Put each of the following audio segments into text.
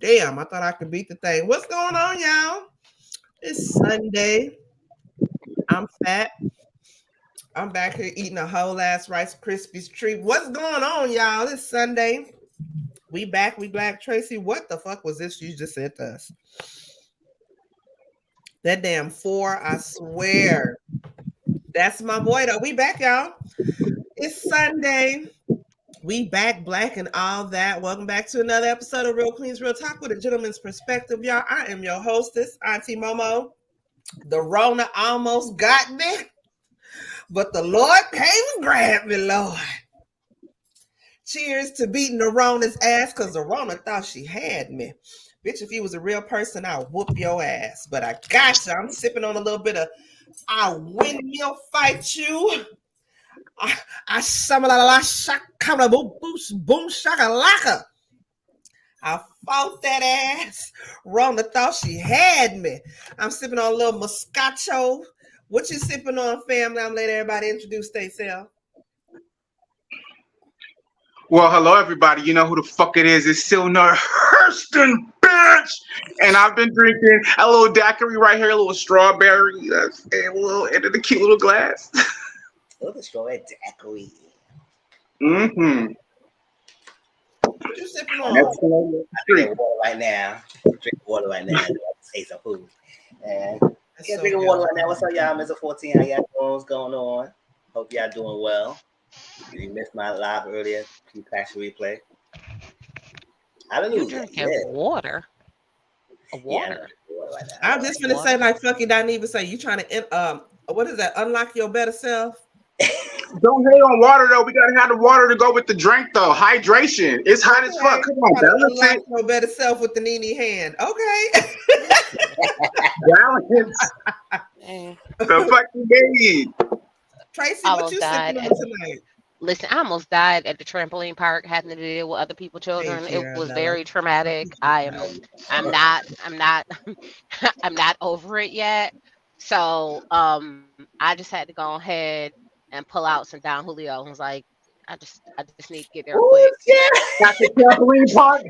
Damn, I thought I could beat the thing. What's going on, y'all? It's Sunday. I'm fat. I'm back here eating a whole ass Rice Krispies treat. What's going on, y'all? It's Sunday. We back. We black. Tracy, what the fuck was this you just said to us? That damn 4, I swear. That's my boy, though. We back, y'all. It's Sunday. We back, black and all that. Welcome back to another episode of Real Queens Real Talk with a gentleman's perspective, y'all. I am your hostess, Auntie Momo. The Rona almost got me, but the Lord came and grabbed me, Lord. Cheers to beating the Rona's ass, because the Rona thought she had me. Bitch, if you was a real person, I'll whoop your ass. But I got you. I'm sipping on a little bit of I windmill fight you. I shamalala shaka boom boom shakalaka. I fought that ass. Rona thought she had me. I'm sipping on a little Moscato. What you sipping on, family? I'm letting everybody introduce themselves. Well, hello, everybody. You know who the fuck it is. It's still Neale Hurston Bih. And I've been drinking a little daiquiri right here, a little strawberry, and a little in a cute little glass. Oh, the strawberry daiquiri. Mm-hmm. What you sipping on? I drink water right now. I taste some food. And I can't drink water right now. What's up, y'all? Mr. 14, how y'all doing? What's going on? Hope y'all doing well. If you missed my live earlier, you catch the replay. You drinking water? Water. Yeah, water right now. I'm just gonna say, like, fuck it, don't even say you trying to what is that? Unlock your better self. Don't hate on water though. We gotta have the water to go with the drink though. Hydration. It's hot as fuck. Come on, unlock your better self with the Nene hand. Okay. Balance. The fucking game. Tracy, what you sipping on tonight? Listen, I almost died at the trampoline park having to deal with other people's children. It was very traumatic. I'm not over it yet. So I just had to go ahead and pull out some Don Julio. I was like, I just need to get there quick. At the trampoline park.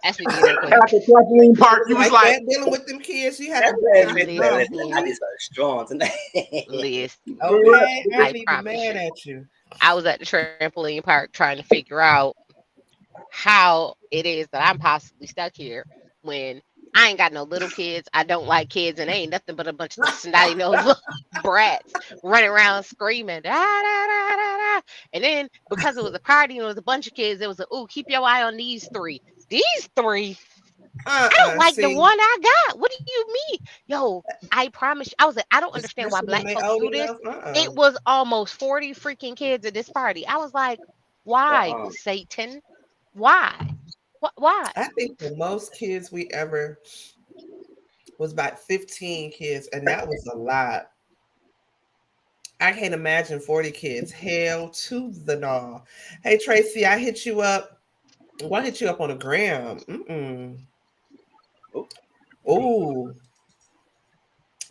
At the trampoline park, you was like dealing with them kids. You had to I just started strong tonight. Listen, okay, I ain't even mad at you. I was at the trampoline park trying to figure out how it is that I'm possibly stuck here when I ain't got no little kids. I don't like kids, and they ain't nothing but a bunch of snotty nose brats running around screaming. Da, da, da, da, da. And then because it was a party and it was a bunch of kids, it was keep your eye on these three. These three? I don't like the one I got. What do you mean? Yo, I promise you. I was like, I don't understand why black folks do this. It was almost 40 freaking kids at this party. I was like, why, Satan? Why? Why? I think the most kids we ever was about 15 kids, and that was a lot. I can't imagine 40 kids. Hell to the no. Hey Tracy, I hit you up. Well, I hit you up on the gram. Oh,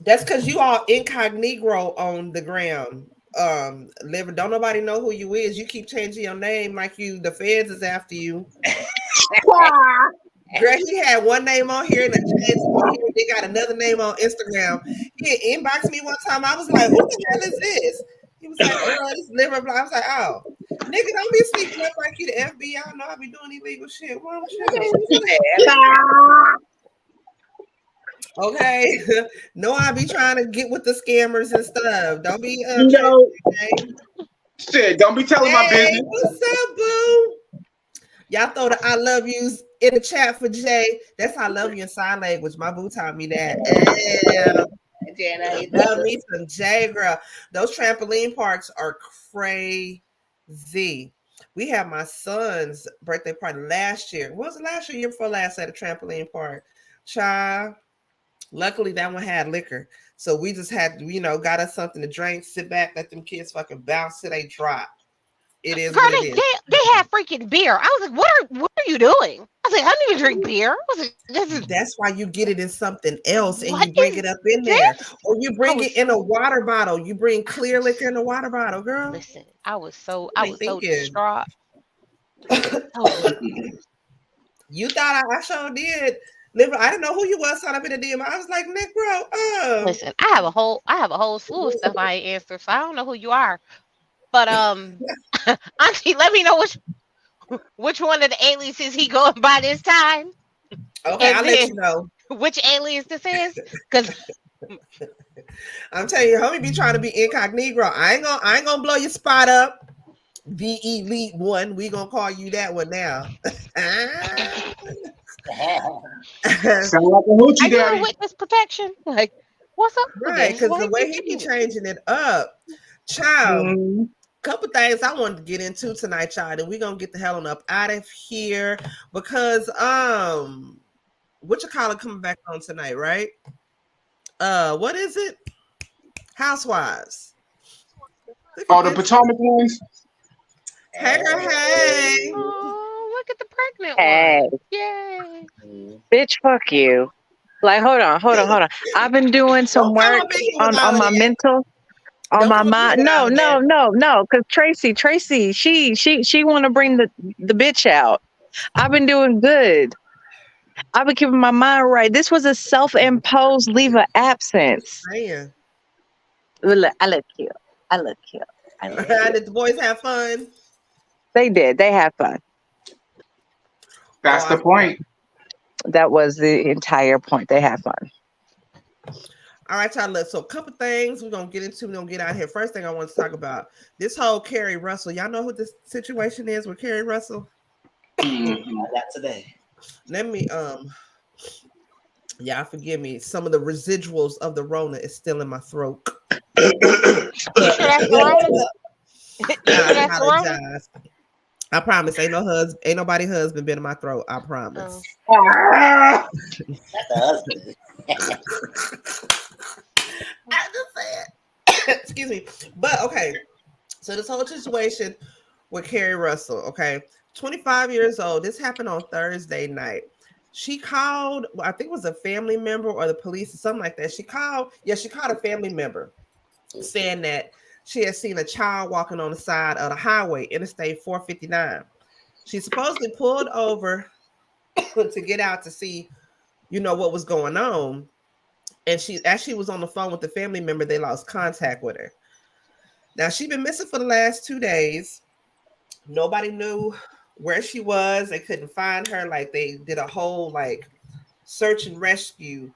that's because you all incognito on the gram. Liver, don't nobody know who you is. You keep changing your name like the feds is after you. Girl, he had one name on here and they got another name on Instagram. He inboxed me one time. I was like, "Who the hell is this?" He was like, "Oh, this Liver." I was like, "Oh, nigga, don't be sneaking up like you the FBI. I know I be doing illegal shit. What don't you?" Okay, no, I be trying to get with the scammers and stuff. Don't be shit. Don't be telling my business. What's up, boo? Y'all throw the I love yous in the chat for Jay. That's I love you in sign language. My boo taught me that. Yeah. Love me some Jay, girl. Those trampoline parks are crazy. We had my son's birthday party last year. What was it last year? Year before last at a trampoline park. Child. Luckily, that one had liquor. So we just had, got us something to drink, sit back, let them kids fucking bounce till they drop. It is Girl, what it is. They had freaking beer. I was like, what are you doing? I was like, I don't even drink beer. That's why you get it in something else and you bring it up in there. Or you bring it in a water bottle. You bring clear liquor in a water bottle, girl. Listen, I was so distraught. You thought I sure did. I didn't know who you was signed up in the DM. I was like, Negro, Listen, I have a whole slew of stuff I ain't answered, so I don't know who you are. But Auntie, let me know which one of the aliases he going by this time, okay, and I'll let then you know. which alias this is, because I'm telling you, homie be trying to be incognito. I ain't gonna blow your spot up. The elite one. We gonna call you that one now. Sound like a hoochie are you in daddy. witness protection? Like, what's up with Right, this? because the Like, way he be changing it up, child. Mhm. Couple things I wanted to get into tonight, child, and we gonna get the hell on up out of here because what you call it coming back on tonight, right? What is it? Housewives. Look at Oh, the this. Potomac ones. Hey, girl, hey. Oh, look at the pregnant Hey, one! Yay! bitch, fuck you. Like, hold on. I've been doing some Don't come work up in here with all on of my that. mental, on Don't my come up in here mind. with all of that. No. Because Tracy, she want to bring the bitch out. I've been doing good. I've been keeping my mind right. This was a self-imposed leave of absence. Man. I look cute. I look cute. Did the boys have fun? They did. They had fun. That's Oh, the point. That was the entire point. They had fun. all right, y'all. Look, so a couple things we're gonna get into. We're gonna get out here. First thing I want to talk about this whole Carrie Russell. Y'all know who this situation is with Carrie Russell? Not today. Let me y'all forgive me. Some of the residuals of the Rona is still in my throat. You sure that's the Rona? You sure I that's the Rona? apologize. I promise. Ain't nobody husband been in my throat. I promise. Ah! That's the husband. I just said, excuse me. But okay, so this whole situation with Carrie Russell, okay, 25 years old. This happened on Thursday night. She called, I think it was a family member or the police or something like that. She called a family member saying that she had seen a child walking on the side of the highway, Interstate 459. She supposedly pulled over to get out to see, what was going on. And as she was on the phone with the family member, they lost contact with her. Now she'd been missing for the last 2 days. Nobody knew where she was. They couldn't find her. Like they did a whole like search and rescue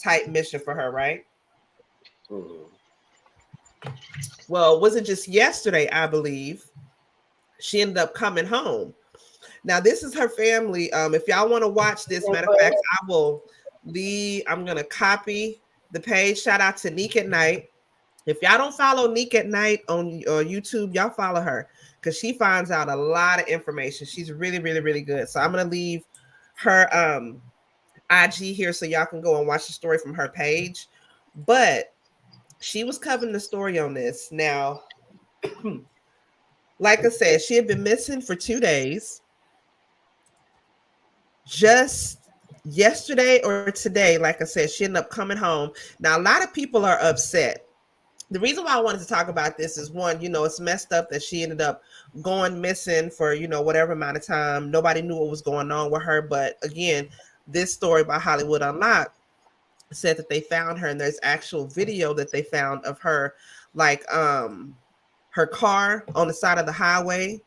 type mission for her, right? Well, it wasn't just yesterday, I believe. She ended up coming home. Now, this is her family. If y'all want to watch this, matter of fact, I'm gonna copy the page. Shout out to Neek at Night. If y'all don't follow Neek at Night on YouTube, y'all follow her because she finds out a lot of information. She's really, really, really good. So I'm gonna leave her IG here so y'all can go and watch the story from her page. But she was covering the story on this. Now, like I said, she had been missing for 2 days. Just yesterday or today, like I said, she ended up coming home. Now, a lot of people are upset. The reason why I wanted to talk about this is one, it's messed up that she ended up going missing for, whatever amount of time. Nobody knew what was going on with her. But again, this story by Hollywood Unlocked said that they found her, and there's actual video that they found of her, like her car on the side of the highway.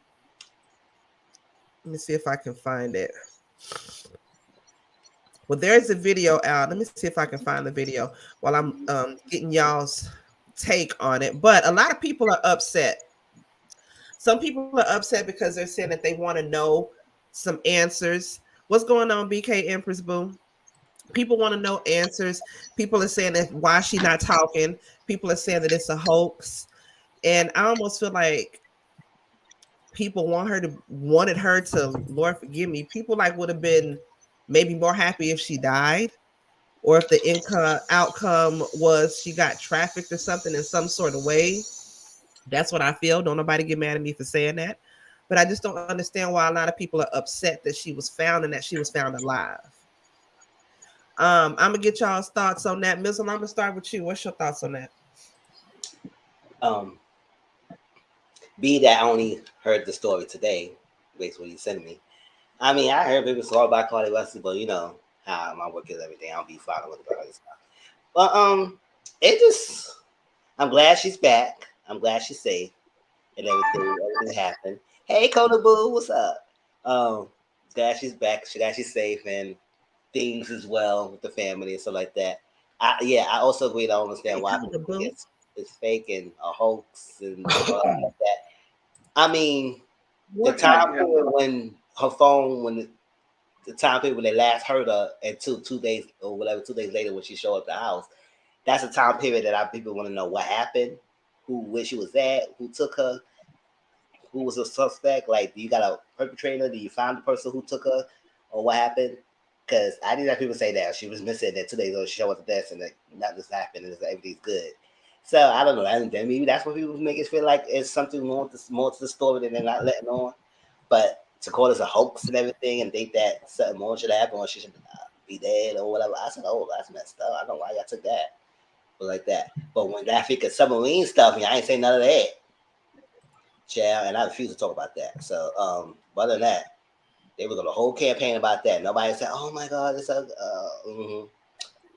Let me see if I can find it. Well, there's a video out. Let me see if I can find the video while I'm getting y'all's take on it. But a lot of people are upset. Some people are upset because they're saying that they want to know some answers. What's going on, BK Empress Boo? People want to know answers. People are saying that why is she not talking? People are saying that it's a hoax. And I almost feel like people wanted her to, Lord forgive me, people like would have been maybe more happy if she died, or if the outcome was she got trafficked or something in some sort of way. That's what I feel. Don't nobody get mad at me for saying that. But I just don't understand why a lot of people are upset that she was found and that she was found alive. I'm gonna get y'all's thoughts on that. Mizzle, I'm gonna start with you. What's your thoughts on that? B that I only heard the story today, based on what you sent me. I mean, I heard people talk about Carlee Russell, but you know how my work is, everything. I don't be following with all this stuff. But it just, I'm glad she's back. I'm glad she's safe and everything happened. Hey, Coda Boo, what's up? Glad she's back. Glad she's safe and things as well with the family and stuff like that. I also agree. I don't understand why people think it's fake and a hoax and all like that. I mean, the time period when her phone, when the time period when they last heard her, and 2 days or whatever, 2 days later when she showed up at the house, that's a time period that people want to know what happened, where she was at, who took her, who was a suspect. Like, do you got a perpetrator? Do you find the person who took her, or what happened? Because I didn't have people say that she was missing. That 2 days ago she showed up at the desk and that nothing's happened and everything's good. So I don't know. And maybe that's what people make it feel like it's something more to the story than they're not letting on. But to call this a hoax and everything and think that something more should happen or she should be dead or whatever, I said, oh, that's messed up. I don't know why y'all took that. But like that. But when that freaking submarine stuff, I ain't say none of that. Child, and I refuse to talk about that. So, other than that, they was on a whole campaign about that. Nobody said, "Oh my God, it's a."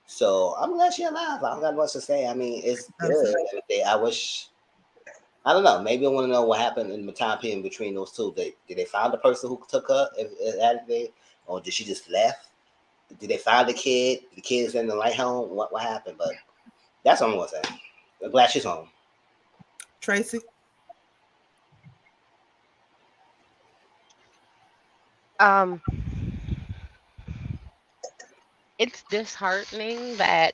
So I'm glad she's alive. I don't got much to say. I mean, it's good. I wish. I don't know. Maybe I want to know what happened in the time period between those two. Did they find the person who took her, or did she just left? Did they find the kid? The kid's in the light home. What happened? But that's what I'm gonna say. I'm glad she's home. Tracy. It's disheartening that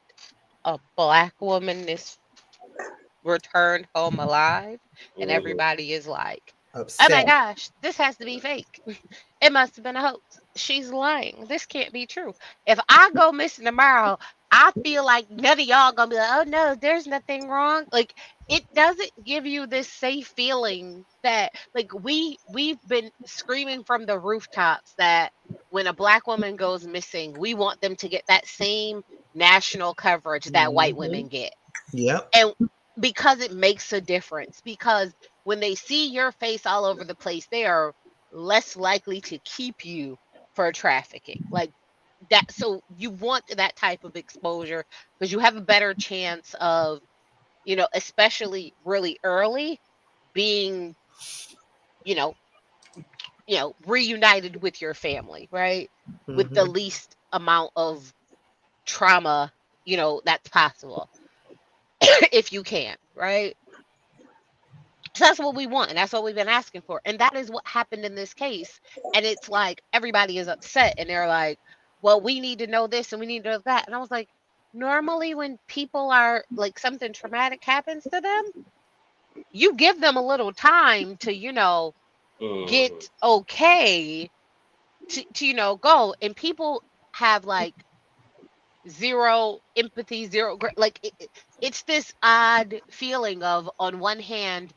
a Black woman is returned home alive and everybody is like, upset. Oh my gosh, this has to be fake. It must have been a hoax. She's lying. This can't be true. If I go missing tomorrow, I feel like none of y'all gonna be like, oh no, there's nothing wrong. Like, it doesn't give you this safe feeling that, like, we've been screaming from the rooftops that when a Black woman goes missing, we want them to get that same national coverage that white women get. Yep. And because it makes a difference, because when they see your face all over the place, they are less likely to keep you for trafficking. Like that. So you want that type of exposure because you have a better chance of, especially really early being, you know, reunited with your family, right? With the least amount of trauma, that's possible. If you can, right? So that's what we want, and that's what we've been asking for. And that is what happened in this case. And it's like everybody is upset and they're like, well, we need to know this and we need to know that. And I was like, normally when people are like something traumatic happens to them, you give them a little time to, get okay to go. And people have like zero empathy, like it's this odd feeling of, on one hand,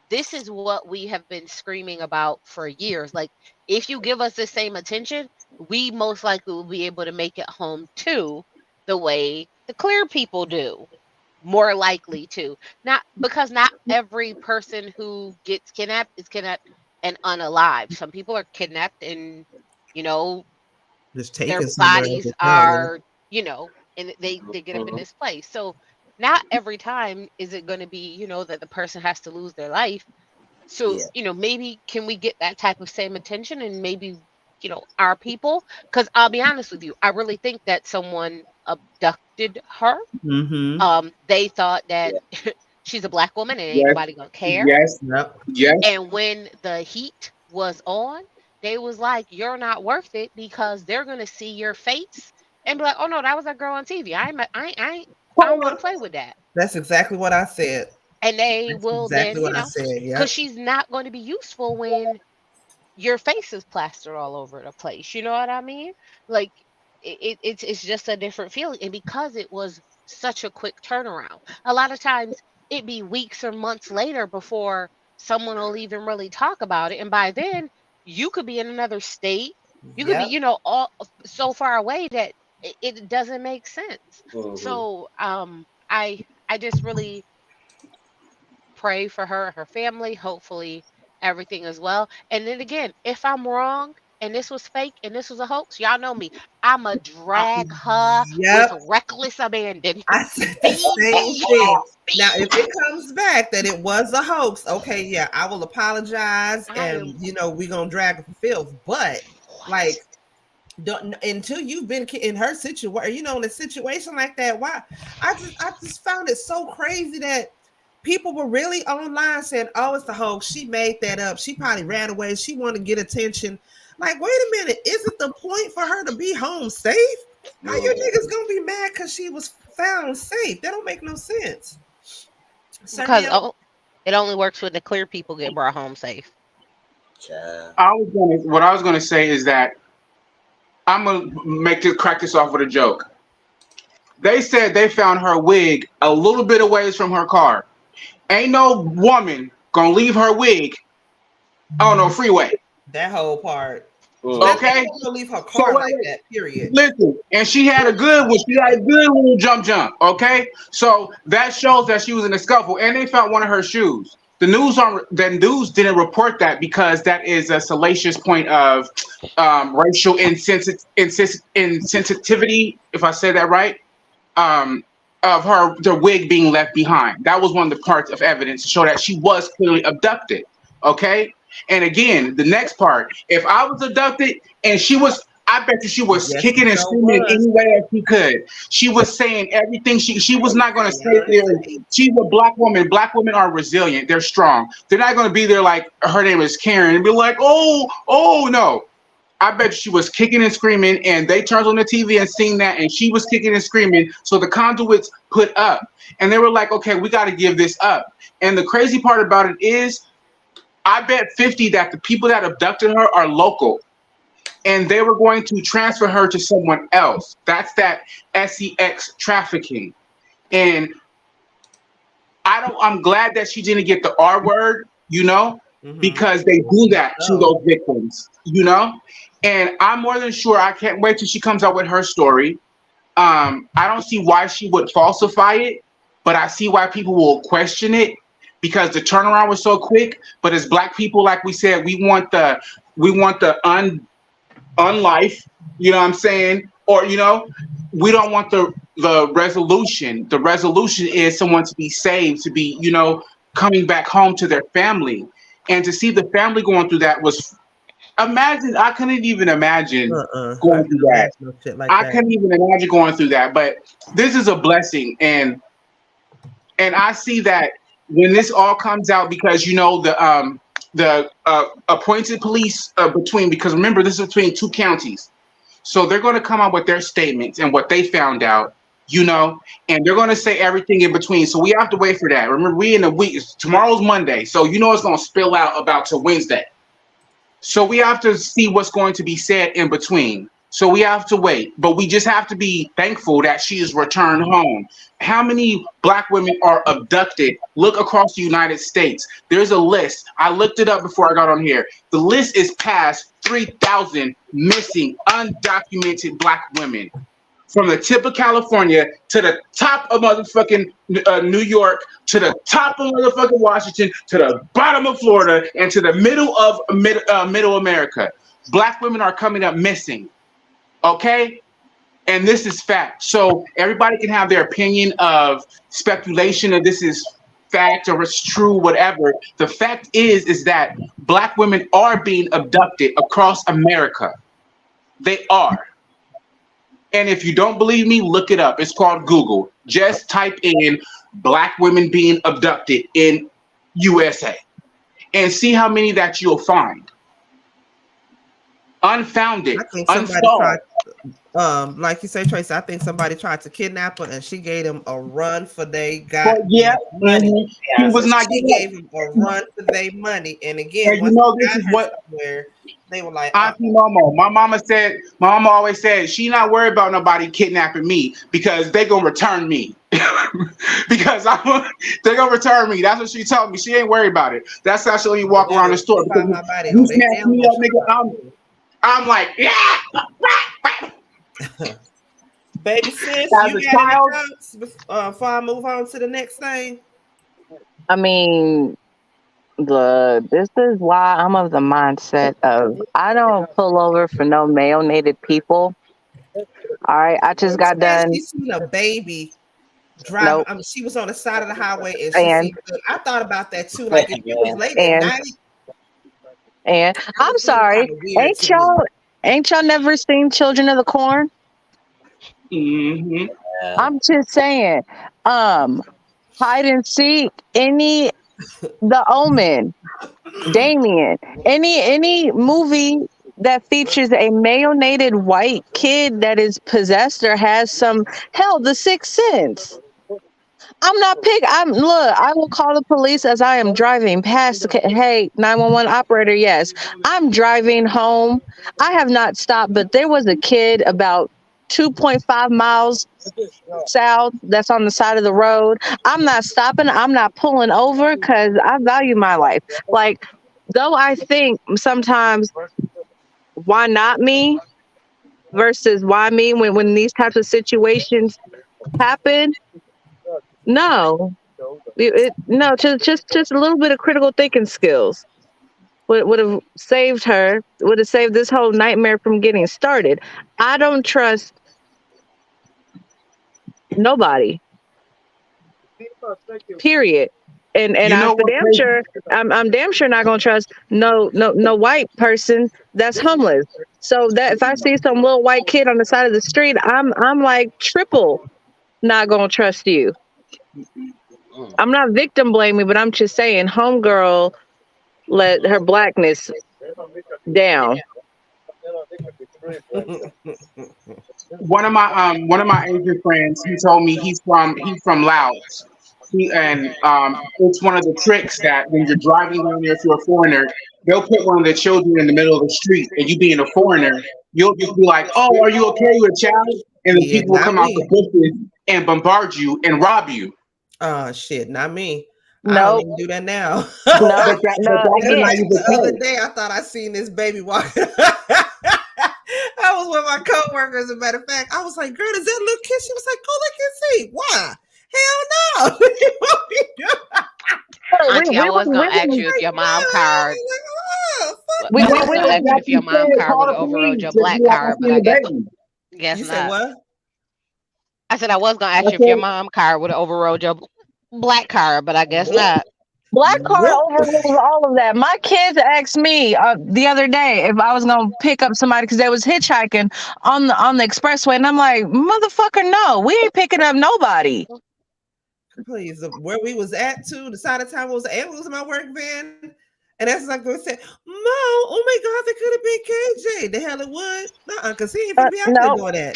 this is what we have been screaming about for years. Like, if you give us the same attention, we most likely will be able to make it home too, the way the clear people do. More likely to. Not because not every person who gets kidnapped is kidnapped and unalive. Some people are kidnapped and, just their taken somewhere. bodies are, and they get up in this place. So not every time is it going to be, that the person has to lose their life. So, maybe can we get that type of same attention and maybe, our people? Because I'll be honest with you, I really think that someone abducted her. They thought that she's a Black woman and ain't nobody gonna care. Yes. And when the heat was on, they was like, you're not worth it, because they're gonna see your face and be like, oh no, that was that girl on TV. I don't want to play with that. That's exactly what I said. And they will Exactly then, what I said. Yeah. because she's not going to be useful when your face is plastered all over the place. You know what I mean? Like it's just a different feeling. And because it was such a quick turnaround, a lot of times it'd be weeks or months later before someone will even really talk about it. And by then you could be in another state. You could be, all so far away that it doesn't make sense. So I just really pray for her and her family. Hopefully everything is well. And then again, if I'm wrong, and this was fake and this was a hoax, y'all know me. I'ma drag her with Yep. reckless abandon. I said the same thing. Now, if it comes back that it was a hoax, okay, yeah, I will apologize, and we're gonna drag her for filth. But like, don't, until you've been in her situation, in a situation like that, why? I just found it so crazy that people were really online saying, "Oh, it's a hoax. She made that up. She probably ran away. She wanted to get attention." Like, wait a minute, isn't the point for her to be home safe? How you niggas gonna be mad because she was found safe? That don't make no sense. Because it only works when the clear people get brought home safe. What I was gonna say is that I'm gonna crack this off with a joke. They said they found her wig a little bit away from her car. Ain't no woman gonna leave her wig on no freeway. That whole part. Okay. Leave her car like that. Period. Listen, and she had a good one. She had a good little jump. Okay, so that shows that she was in a scuffle, and they found one of her shoes. The news didn't report that because that is a salacious point of racial insensitivity, if I say that right, of the wig being left behind. That was one of the parts of evidence to show that she was clearly abducted. Okay. And again, the next part, if I was abducted and I bet you she was kicking and screaming any way that she could. She was saying everything. She was not going to stay there. She's a black woman. Black women are resilient. They're strong. They're not going to be there like her name is Karen and be like, oh, no. I bet she was kicking and screaming, and they turned on the TV and seen that, and she was kicking and screaming. So the conduits put up, and they were like, okay, we got to give this up. And the crazy part about it is, I bet 50 that the people that abducted her are local, and they were going to transfer her to someone else. That's that sex trafficking. And I'm glad that she didn't get the R word, because they do that to those victims, and I'm more than sure. I can't wait till she comes out with her story. I don't see why she would falsify it, but I see why people will question it, because the turnaround was so quick. But as black people, like we said, we want the unlife, you know what I'm saying? Or, we don't want the resolution. The resolution is someone to be saved, to be, coming back home to their family. And to see the family going through that was, I couldn't even imagine going through that. I couldn't even imagine going through that. But this is a blessing. And I see that when this all comes out, because, the appointed police because remember, this is between two counties. So they're going to come out with their statements and what they found out, and they're going to say everything in between. So we have to wait for that. Remember, we in a week. Tomorrow's Monday. So it's going to spill out about to Wednesday. So we have to see what's going to be said in between. So we have to wait, but we just have to be thankful that she is returned home. How many black women are abducted? Look across the United States. There's a list. I looked it up before I got on here. The list is past 3,000 missing, undocumented black women. From the tip of California to the top of motherfucking New York, to the top of motherfucking Washington, to the bottom of Florida, and to the middle of middle America. Black women are coming up missing. Okay? And this is fact. So everybody can have their opinion of speculation of this is fact or it's true, whatever. The fact is that black women are being abducted across America. They are. And if you don't believe me, look it up. It's called Google. Just type in black women being abducted in USA and see how many that you'll find. Unfounded. I think somebody tried, like you say, Tracy, I think somebody tried to kidnap her and she gave them a run for they got money. He was not she gave him a run for their money. And again, and this is what where they were like, Auntie Momo. My mama always said she not worried about nobody kidnapping me because they gonna return me. Because they're gonna return me. That's what she told me. She ain't worried about it. That's how she only walk around the store. You snatch me up, nigga. I'm like, yeah. Baby sis, you got any thoughts before I move on to the next thing? I mean, This is why I'm of the mindset of I don't pull over for no melanated people. All right, I just got Said done. she seen a baby driving. Nope. She was on the side of the highway and she And seen. I thought about that too. Like if it was late at and night, and that I'm would seem sorry. kind of weird to me. Ain't y'all never seen Children of the Corn? Mm-hmm. I'm just saying. Hide and seek, The Omen, Damien, any movie that features a melanated white kid that is possessed or has some hell, The Sixth Sense. I'm not pick. Look. I will call the police as I am driving past. Hey, 911 operator. Yes, I'm driving home. I have not stopped, but there was a kid about 2.5 miles south that's on the side of the road. I'm not stopping. I'm not pulling over because I value my life. Like, though I think sometimes, why not me versus why me when these types of situations happen? No, no, just a little bit of critical thinking skills would have saved her. Would have saved this whole nightmare from getting started. I don't trust nobody. Period. And You I know for what? damn sure I'm damn sure not gonna trust no white person that's homeless. So that if I see some little white kid on the side of the street, I'm like triple not gonna trust you. I'm not victim blaming, but I'm just saying homegirl let her blackness down. One of my Asian friends, he told me he's from Laos. It's one of the tricks that when you're driving down there, if you're a foreigner, they'll put one of the children in the middle of the street, and you being a foreigner, you'll just be like, "Oh, are you okay with a child?" And the Yeah, people will not come out the me. bushes and bombard you and rob you. Oh shit, not me. I don't Nope. even do that now. But No, but that but no, that's the again, The other naivete. day, I thought I seen this baby walking. I was with my coworkers. As a matter of fact, I was like, "Girl, is that little kid?" She was like, "Go look and see." Why? Hell no! Auntie, I was we gonna ask were you if Like, your mom no. card. Like, oh, fuck we No, I we was we gonna were ask you like if your you mom said, card would call have the overrode police your if black you haven't card, but seen I the guess baby. you say not. what? I said I was gonna I ask you if your said, mom card would have overrode your black card, but I guess Nope. not. Black card Nope. overrules all of that. My kids asked me the other day if I was gonna pick up somebody because they was hitchhiking on the expressway, and I'm like, motherfucker, no, we ain't picking up nobody. Please, where we was at too, the side of town was, and it was my work van. And that's like they said, "Mo, oh my God, that could have been KJ." The hell it would. Nuh-uh, because he ain't finna be out there No, doing that.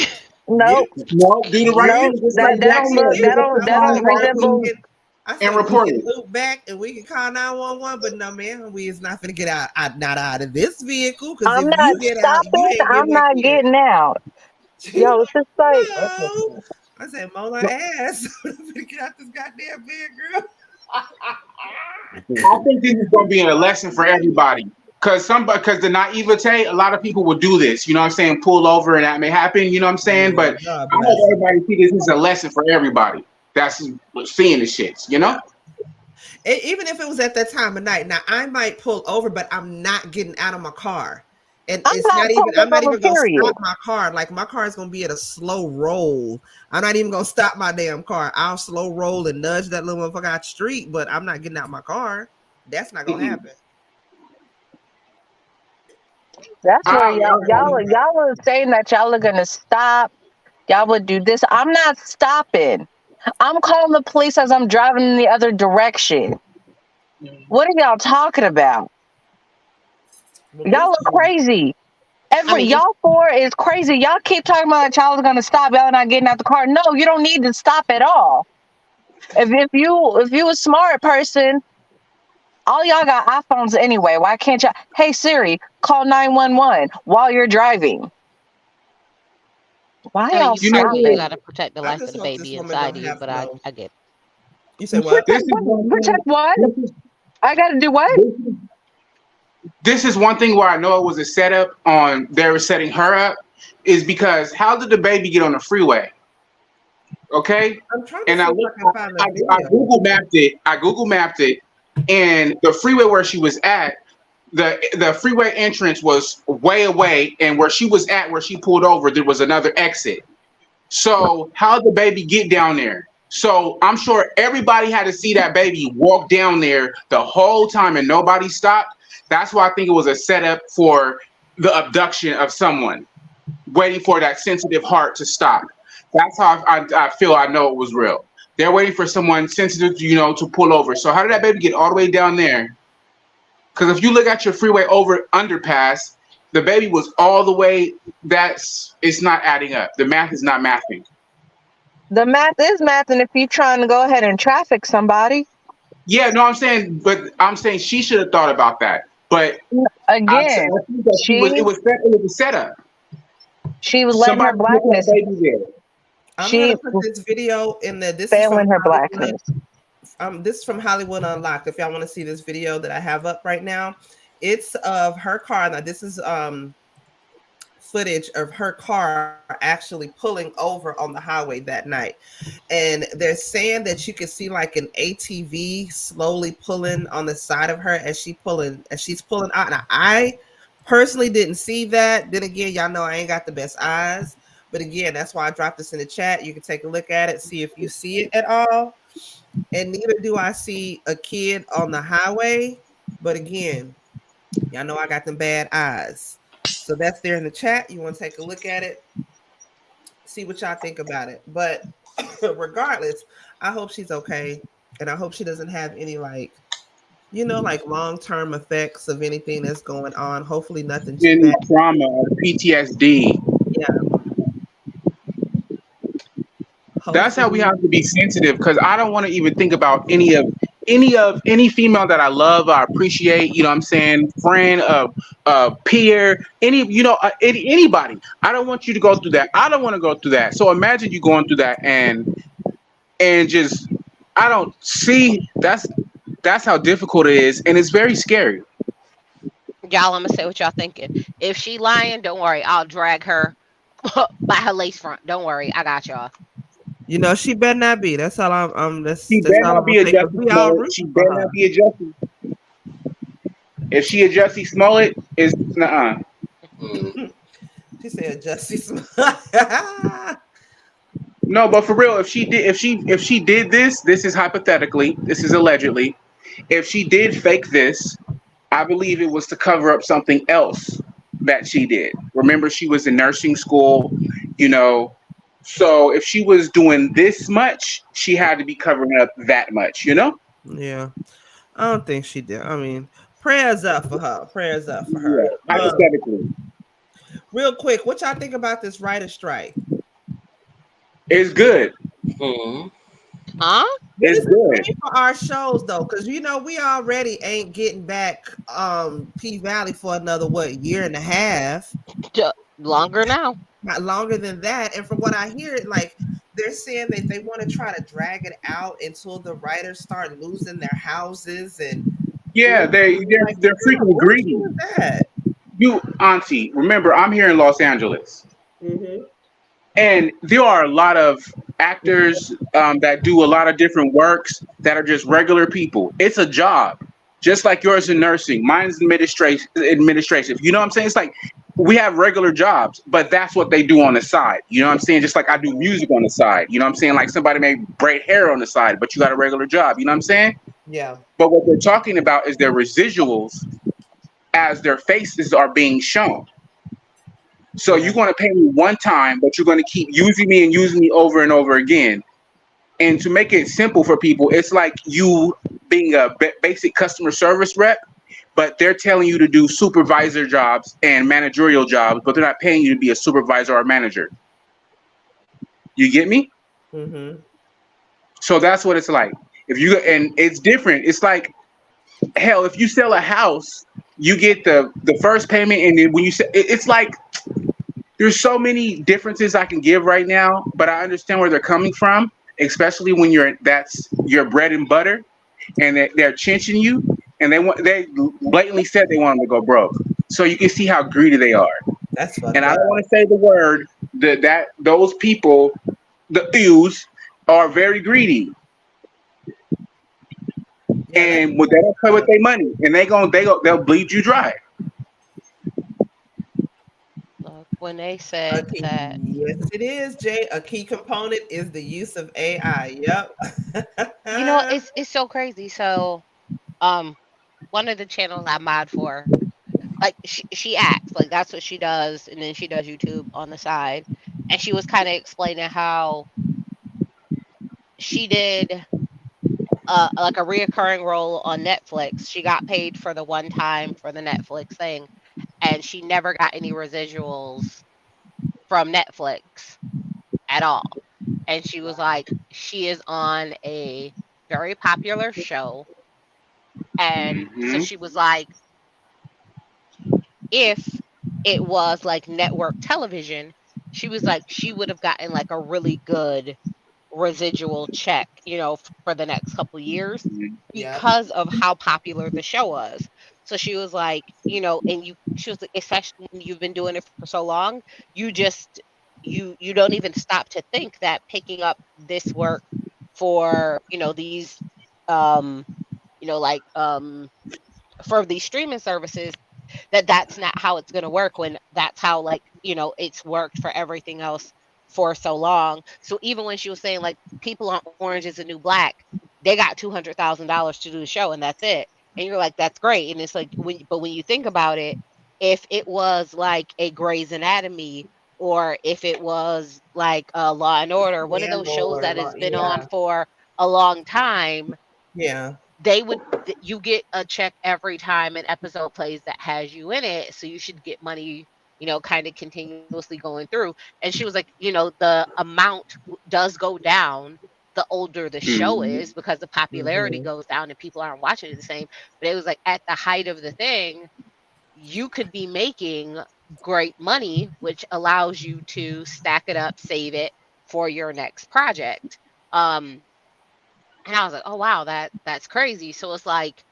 Get no, it? no, do the right Get no. it? thing, just like That Get Jack don't said. look. it? Give us That I somebody don't said, call the now we resemble. police can. I and said we report can it. loop back and we can call 911, but no, man, we is not finna get not out of this vehicle. Because I'm if not you get out, you stopping. ain't I'm getting back not in. getting out. Yo, it's just like No, I said, mow my ass. I'm finna get out this goddamn bed, girl. I think this is going to be a lesson for everybody. Because the naivete, a lot of people will do this. You know what I'm saying? Pull over and that may happen. You know what I'm saying? Yeah, But God I hope bless. everybody see this as a lesson for everybody. That's seeing the shits. You know? Even if it was at that time of night, now I might pull over, but I'm not getting out of my car. And I'm it's not not even, pulling I'm not over. even gonna Period. stop my car. Like my car is gonna be at a slow roll. I'm not even gonna stop my damn car. I'll slow roll and nudge that little motherfucker out the street, but I'm not getting out my car. That's not gonna Mm-mm. happen. That's where I, y'all are saying that y'all are gonna stop. Y'all would do this. I'm not stopping. I'm calling the police as I'm driving in the other direction. What are y'all talking about? Well, Y'all listen, are crazy. I mean, Y'all four is crazy. Y'all keep talking about that y'all are gonna stop. Y'all not getting out the car. No, you don't need to stop at all. If you a smart person, all y'all got iPhones anyway. Why can't y'all? Hey Siri, call 911 while you're driving. Why I mean, y'all you you know probably do what? stopping? gotta protect the I life of just the hope this baby woman inside don't of you, have but I no. I get it. You say what? This is one Protect thing. what? This is I gotta do what? this is this is one thing where I know it was a setup on they were setting her up is because how did the baby get on the freeway? Okay, I'm trying to and see I if look, I can find the I video. Google mapped it. I Google mapped it, and the freeway where she was at, the freeway entrance was way away, and where she was at, where she pulled over, there was another exit. So how did the baby get down there? So I'm sure everybody had to see that baby walk down there the whole time and nobody stopped. That's why I think it was a setup for the abduction of someone, waiting for that sensitive heart to stop. That's how I feel. I know it was real. They're waiting for someone sensitive, to pull over. So how did that baby get all the way down there? Because if you look at your freeway over underpass, the baby was all the way. It's not adding up. The math is not mathing. The math is mathing if you're trying to go ahead and traffic somebody. Yeah, no, I'm saying she should have thought about that. But again, I think that it was a setup. She was letting her blackness. I'm gonna put this video in the. This failing is her blackness. This is from Hollywood Unlocked. If y'all want to see this video that I have up right now, it's of her car. Now this is footage of her car actually pulling over on the highway that night, and they're saying that you can see like an ATV slowly pulling on the side of her as she's pulling out. Now I personally didn't see that. Then again, y'all know I ain't got the best eyes, but again, that's why I dropped this in the chat. You can take a look at it, see if you see it at all. And neither do I see a kid on the highway. But again, y'all know I got them bad eyes. So that's there in the chat. You want to take a look at it, see what y'all think about it. But regardless, I hope she's okay. And I hope she doesn't have any like long-term effects of anything that's going on. Hopefully nothing too bad. Trauma or PTSD. Yeah. That's how we have to be sensitive, because I don't want to even think about any female that I love, I appreciate, what I'm saying, friend, peer, anybody. I don't want you to go through that. I don't want to go through that. So imagine you going through that and just, I don't see, that's how difficult it is, and it's very scary. Y'all, I'm gonna say what y'all thinking. If she lying, don't worry, I'll drag her by her lace front. Don't worry, I got y'all. She better not be. That's all I'm. She better not be a Jussie. She better not be a Jussie. If she a Jussie Smollett, it's nuh-uh. She said Jussie Smollett. No, but for real, if she did this is hypothetically, this is allegedly. If she did fake this, I believe it was to cover up something else that she did. Remember, she was in nursing school, So if she was doing this much, she had to be covering up that much, Yeah. I don't think she did. I mean, prayers up for her. Yeah, hypothetically. Real quick, what y'all think about this writer strike? It's good. Mm-hmm. Huh? It's good for our shows though, because we already ain't getting back P Valley for another year and a half. Longer now. Not longer than that. And from what I hear, like they're saying that they want to try to drag it out until the writers start losing their houses and they're freaking greedy. You auntie, remember I'm here in Los Angeles. Mm-hmm. And there are a lot of actors that do a lot of different works that are just regular people. It's a job, just like yours in nursing. Mine's administrative. You know what I'm saying? It's like we have regular jobs, but that's what they do on the side. You know what I'm saying? Just like I do music on the side. You know what I'm saying? Like somebody may braid hair on the side, but you got a regular job. You know what I'm saying? Yeah. But what they're talking about is their residuals as their faces are being shown. So you're going to pay me one time, but you're going to keep using me over and over again. And to make it simple for people, it's like you being a basic customer service rep, but they're telling you to do supervisor jobs and managerial jobs, but they're not paying you to be a supervisor or manager. You get me? Mm-hmm. So that's what it's like. And it's different. It's like, hell, if you sell a house, you get the first payment, and then when you sell, it's like, there's so many differences I can give right now, but I understand where they're coming from, especially when that's your bread and butter, and they're chinching you, and they blatantly said they want them to go broke. So you can see how greedy they are. That's funny. And I don't want to say the word that those people, the Ews, are very greedy. Yeah, that's and when they don't play with their money, and they'll bleed you dry. Look, when they said that, yes, it is, Jay. A key component is the use of AI. Yep. it's so crazy. So, um, one of the channels I mod for, like she acts like that's what she does, and then she does YouTube on the side, and she was kind of explaining how she did like a reoccurring role on Netflix. She got paid for the one time for the Netflix thing, and she never got any residuals from Netflix at all. And she was like, she is on a very popular show. And so Mm-hmm. she was like, if it was like network television, she was like, she would have gotten like a really good residual check, for the next couple years Yep. because of how popular the show was. So she was like, she was like, especially when you've been doing it for so long, you just you don't even stop to think that picking up this work for, these um, like for these streaming services, that's not how it's going to work when that's how, like, it's worked for everything else for so long. So even when she was saying like people on Orange is the New Black, they got $200,000 to do the show and that's it, and you're like, that's great. And it's like, when you think about it, if it was like a Grey's Anatomy, or if it was like Law and Order, one of those shows Landlord. that has been on Yeah. for a long time, Yeah. you get a check every time an episode plays that has you in it, so you should get money, kind of continuously going through. And she was like, the amount does go down the older the show Mm-hmm. is, because the popularity Hmm. goes down and people aren't watching it the same. But it was like, at the height of the thing, you could be making great money, which allows you to stack it up, save it for your next project. um and I was like, oh wow, that's crazy. So it's like,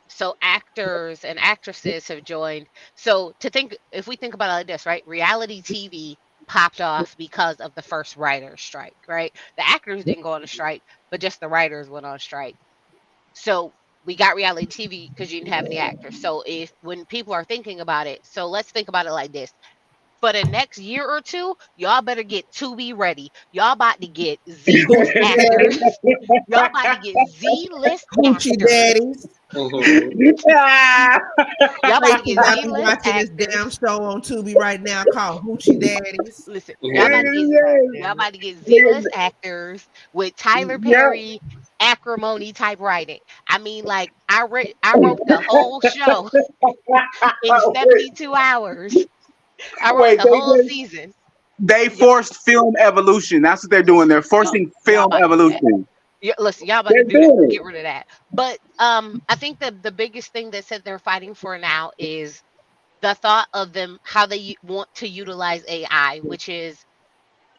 so actors and actresses have joined. So if we think about it like this, right? Reality TV popped off because of the first writer's strike, right? The actors didn't go on a strike, but just the writers went on strike. So we got reality TV because you didn't have any actors. So if when people are thinking about it, so let's think about it like this: for the next year or two, y'all better get to be ready. Y'all about to get Z list Coochie actors. daddies. Y'all about to get Z list Hoochie actors. daddies. Y'all about to Tracy get got Z me list watching this damn actors. show on Tubi right now called Hoochie Daddies. Listen, y'all about to get God Yes. y'all damn it. about to get Z list actors with Tyler Yeah. Perry acrimony type writing. I mean, like, I wrote the whole show in Wait, 72 hours. I wrote wait, the whole season. they Y- forced film evolution. That's what they're doing. They're forcing y'all film about to do that. evolution. Listen, y'all about to They're do that. doing Get rid of that. But I think the biggest thing that said they're fighting for now is the thought of them, how they want to utilize AI, which is,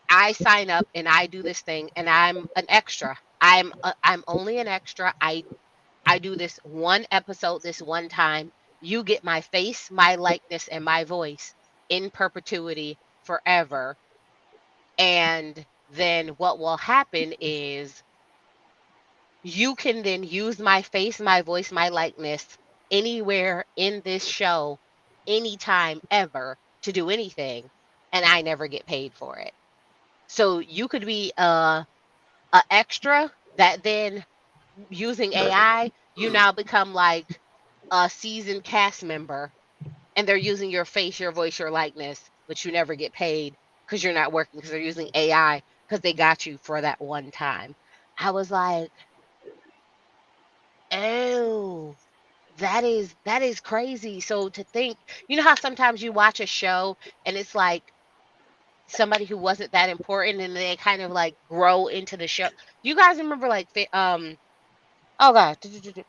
I sign up and I do this thing and I'm an extra. I'm only an extra. I do this one episode this one time. You get my face, my likeness, and my voice in perpetuity forever. And then what will happen is, you can then use my face, my voice, my likeness anywhere in this show, anytime ever, to do anything, and I never get paid for it. So you could be a extra that then, using AI, you now become like a seasoned cast member, and they're using your face, your voice, your likeness, but you never get paid because you're not working, because they're using AI because they got you for that one time. I was like, oh, that is crazy. So to think, how sometimes you watch a show and it's like somebody who wasn't that important and they kind of like grow into the show. You guys remember like oh god,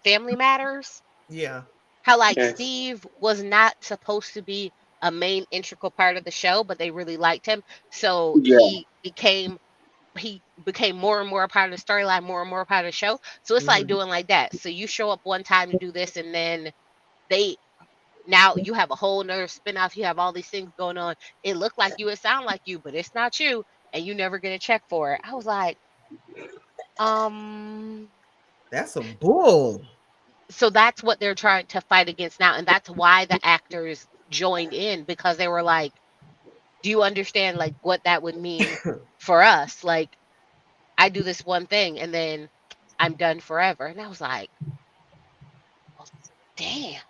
Family Matters? Yeah. How like it. Steve was not supposed to be a main integral part of the show, but they really liked him. So Yeah. he became more and more a part of the storyline, more and more a part of the show. So it's like Hmm. doing like that. So you show up one time to do this, and then they now you have a whole nother spinoff. You have all these things going on. It looked like you, it sound like you, but it's not you, and you never get a check for it. I was like, um, That's some bull. So that's what they're trying to fight against now, and that's why the actors joined in, because they were like, do you understand like what that would mean for us? Like, I do this one thing and then I'm done forever. And I was like, well, damn.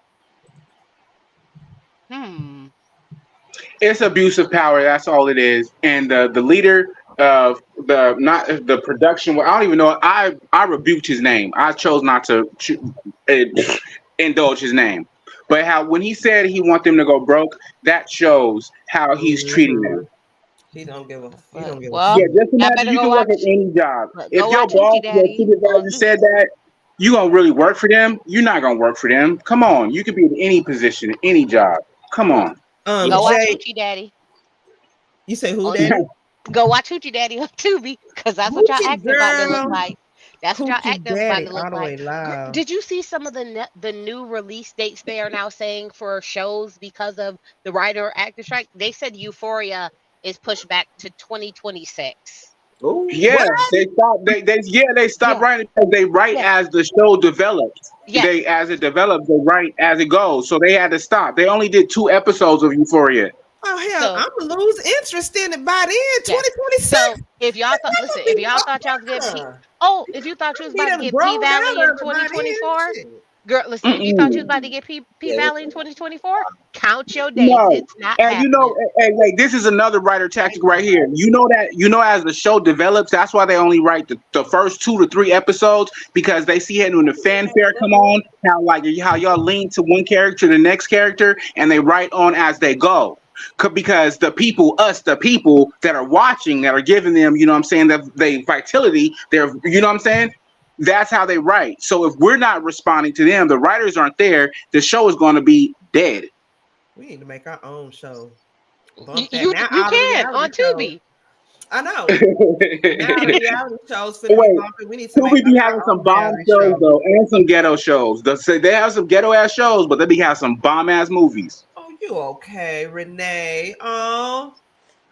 It's abuse of power. That's all it is. And the leader of the not the production. I don't even know. I rebuked his name. I chose not to indulge his name. But how when he said he want them to go broke, that shows how he's treating them. He don't give a. He But, don't give a. well, Yeah, just I imagine better you go can work watch. at any job. If Go your watch Hoochie boss, your Daddy on supervisor said that, you gonna really work for them? You're not gonna work for them. Come on, you could be in any position, any job. Come on. Go Yeah. watch Jay, Hoochie Daddy. you say who, On, Daddy? go watch Hoochie Daddy on Tubi, because that's what y'all Hoochie acting about to look girl. like. That's what y'all Hoochie acting about Daddy to all look the way like. loud. Did you see some of the new release dates they are now saying for shows because of the writer actor strike? They said Euphoria is pushed back to 2026. Ooh. Yeah, What? they stopped Yeah, writing because they write yeah, as the show develops. yes. They as it develops, they write as it goes. So they had to stop. They only did 2 episodes of Euphoria. Oh hell, So I'm gonna lose interest in it by then. yes. 2026. So if y'all thought, I'm listen, gonna if be y'all thought y'all was getting older. if you thought you was He about to done get P grown Valley out in of it by then. 2024, Shit. girl, listen, if you thought you was Mm-mm. about to get P Yeah, we Valley in 2024, count your days. No. It's not And you know, happening. like this is another writer tactic right here. You know, as the show develops, that's why they only write the first 2 to 3 episodes because they see it when the fanfare come on, how y'all lean to one character to the next character, and they write on as they go. Because the people that are watching, that are giving them, you know what I'm saying, that they vitality, they're, you know what I'm saying? That's how they write. So if we're not responding to them, the writers aren't there, the show is going to be dead. We need to make our own show. You Bump that. you, Now you all the can reality on shows. Tubi. I know. Now the reality shows finna be Wait, bumping. We need to make Tubi be us having our some own bomb reality shows show. though, and some ghetto shows. They have some ghetto ass shows, but they be having some bomb ass movies. Oh, you okay, Renee? Oh,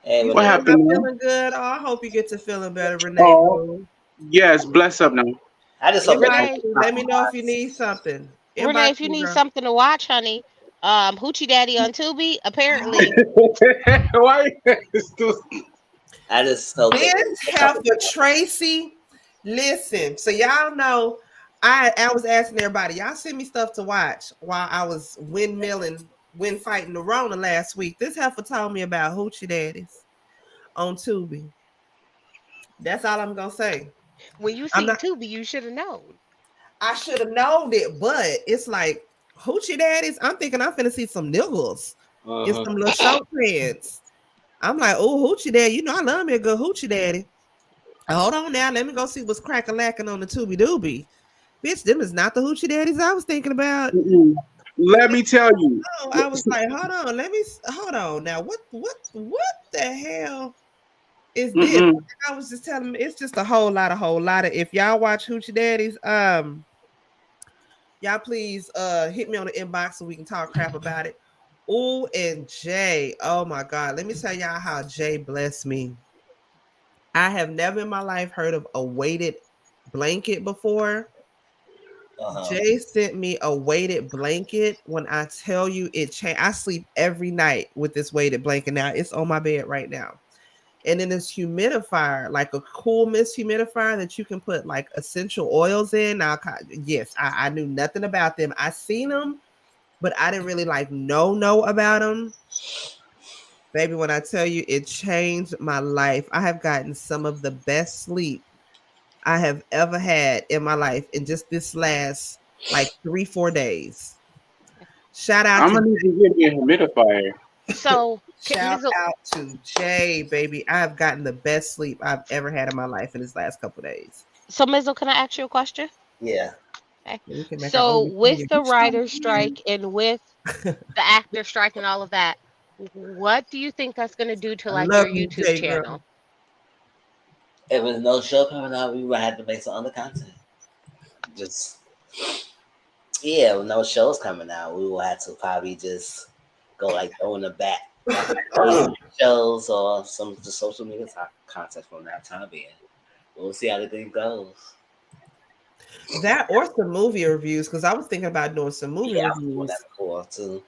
Hey, you What thinking Renee. about happened now? feeling good? Oh, I hope you get to feeling better, Renee. Oh, Boo. yes, bless up now. I just hope that Inbox Renee, me. Let me know if you need something. Renee, Inbox if you me, need girl. something to watch, honey, Hoochie Daddy on Tubi. Apparently, Why? I just hope that This heifer Tracy. Listen, so y'all know I was asking everybody, y'all send me stuff to watch while I was wind fighting the Rona last week. This heifer told me about Hoochie Daddies on Tubi. That's all I'm gonna say. when you I'm seen not Tubi, you should have known. I should have known it, but it's like Hoochie Daddies. I'm thinking I'm finna see some niggles in some little short pants. I'm like, oh, Hoochie Daddy, you know I love me a good Hoochie Daddy. Hold on now, let me go see what's cracking lacking on the Tubi Doobie. Bitch, them is not the Hoochie Daddies I was thinking about. Mm-mm. Let me tell you. Oh, I was like, hold on, hold on now. What the hell is this? Mm-mm. I was just telling me it's just a whole lot of. If y'all watch Hoochie Daddies, y'all please hit me on the inbox so we can talk crap about it. Ooh, and Jay. Oh my God. Let me tell y'all how Jay blessed me. I have never in my life heard of a weighted blanket before. Jay sent me a weighted blanket. When I tell you it changed, I sleep every night with this weighted blanket. Now it's on my bed right now. And then this humidifier, like a cool mist humidifier that you can put like essential oils in. Now, yes, I knew nothing about them. I seen them, but I didn't really like know about them. Baby, when I tell you it changed my life, I have gotten some of the best sleep I have ever had in my life in just this last like 3-4 days. Shout out I'm to gonna need to get me a humidifier. So, shout Mizzle, out to Jay, baby. I have gotten the best sleep I've ever had in my life in this last couple days. Can I ask you a question? Yeah. Okay. We can make our So, own with opinion. the writer strike and with the actor strike and all of that, what do you think that's going to do to I like love your you, YouTube Jay girl. channel? If there's no show coming out, we would have to make some other content. Just with no shows coming out, we will have to probably just go like throwing the bat shows or some just social media content from that time being. We'll see how the thing goes. That or some movie reviews, because I was thinking about doing some movie reviews. That's cool too.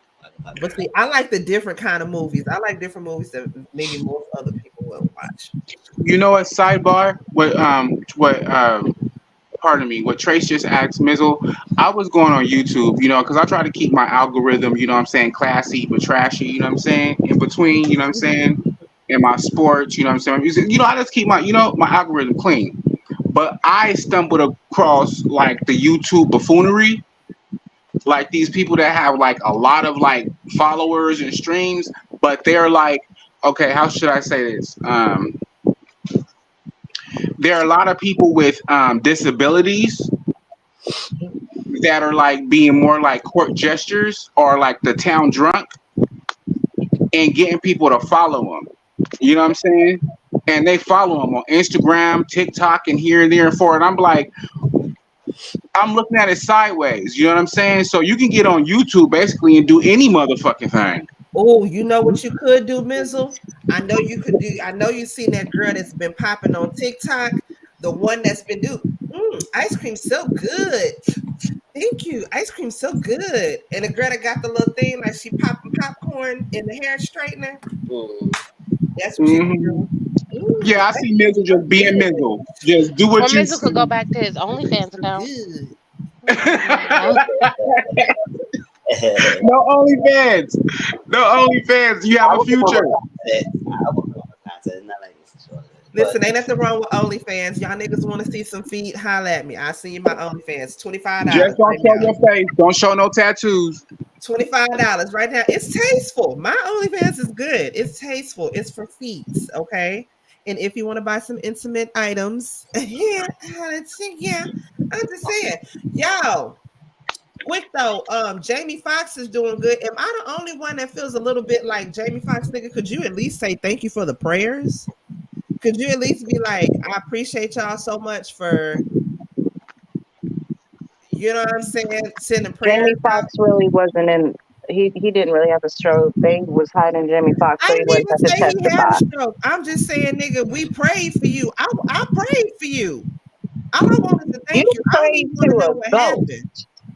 But see, I like the different kind of movies. I like different movies that maybe most other people will watch. You know what? Sidebar. Pardon me. What Trace just asked Mizzle. I was going on YouTube, because I try to keep my algorithm, what I'm saying, classy but trashy. You know what I'm saying? In between, what I'm saying, in my sports. What I'm saying. Music. I just keep my, my algorithm clean. But I stumbled across like the YouTube buffoonery, like these people that have like a lot of like followers and streams, but they're like, okay, how should I say this? There are a lot of people with disabilities that are like being more like court gestures or like the town drunk and getting people to follow them. You know what I'm saying? And they follow them on Instagram, TikTok, and here and there and forward. I'm like, I'm looking at it sideways. You know what I'm saying? So you can get on YouTube basically and do any motherfucking thing. Oh, you know what you could do, Mizzle? I know you could do. I know you've seen that girl that's been popping on TikTok. The one that's been ice cream so good. Thank you. Ice cream so good. And the girl that got the little thing like she popping popcorn in the hair straightener. That's what you do. Yeah, I see Mizzle just being Mizzle. Just do what you Mizzle could go back to his OnlyFans account. No OnlyFans. No OnlyFans. You have a future. Listen, ain't nothing wrong with OnlyFans. Y'all niggas want to see some feet? Holla at me. I see you my OnlyFans. $25. Just don't show your face. Don't show no tattoos. $25 right now. It's tasteful. My OnlyFans is good. It's tasteful. It's for feet. Okay. And if you want to buy some intimate items, yeah, I'm just saying, yo. Quick though, Jamie Foxx is doing good. Am I the only one that feels a little bit like Jamie Foxx, nigga? Could you at least say thank you for the prayers? Could you at least be like, I appreciate y'all so much for, you know what I'm saying, sending prayers? Jamie Foxx really wasn't in. He didn't really have a stroke. They was hiding Jamie Foxx. I didn't even say he had a stroke. I'm just saying, nigga, we prayed for you. I prayed for you. All I wanted to thank you. I don't even want to know what happened.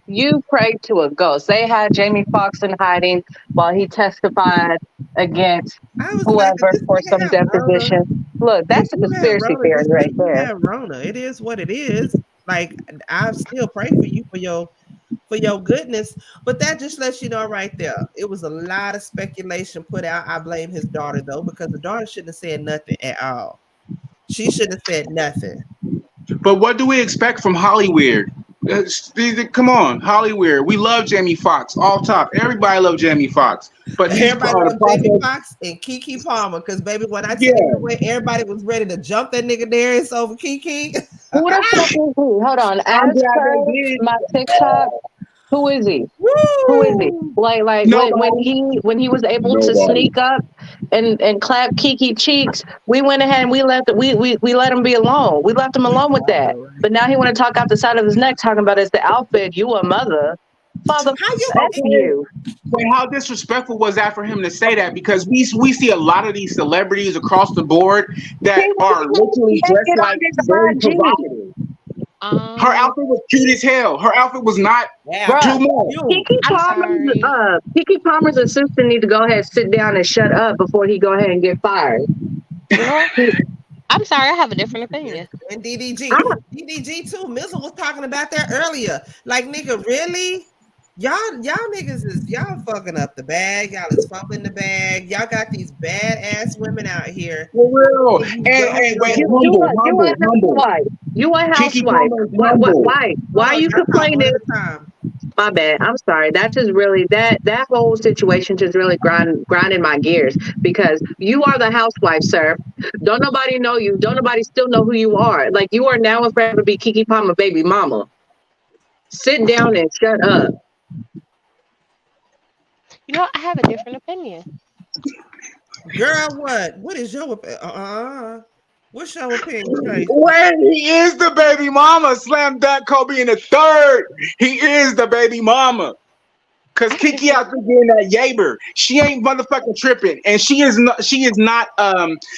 You prayed to a ghost. They had Jamie Foxx in hiding while he testified against whoever for some deposition. Look, that's a conspiracy theory right there. Rona. It is what it is. Like, I still pray for you for your goodness, but that just lets you know right there. It was a lot of speculation put out. I blame his daughter though, because the daughter shouldn't have said nothing at all. She shouldn't have said nothing. But what do we expect from Hollywood? Come on, Hollywood. We love Jamie Foxx. All top. Everybody love Jamie Foxx. But everybody loved Jamie Foxx and Keke Palmer. Because baby, when I tell you the way everybody was ready to jump that nigga Darius over Keke. Who the fuck is he? Hold on. As per my TikTok, who is he? Woo! Who is he? Like when he was able to sneak up and clap Keke cheeks, we went ahead and we let him be alone. We left him alone with that. But now he want to talk out the side of his neck, talking about it's the outfit. You a mother. Father, you. But how disrespectful was that for him to say that? Because we see a lot of these celebrities across the board that are literally dressed like very provocative. Her outfit was cute as hell. Her outfit was not too much. Keke Palmer's assistant need to go ahead and sit down and shut up before he go ahead and get fired. I'm sorry, I have a different opinion. And DDG too. Mizzle was talking about that earlier. Like, nigga, really? Y'all niggas is y'all fucking up the bag. Y'all is fumbling the bag. Y'all got these badass women out here. For real. And wait, humble. You a housewife. Why are you complaining? My bad. I'm sorry. That just really that whole situation just really grinding my gears, because you are the housewife, sir. Don't nobody know you. Don't nobody still know who you are. Like, you are now and forever be Keke Palmer baby mama. Sit down and shut up. You know, I have a different opinion. Girl, what? What is your opinion? What's your opinion? When he is the baby mama, slam dunk Kobe in the third. He is the baby mama. Cause Kiki out there getting that yaber. She ain't motherfucking tripping, and she is not. She is not.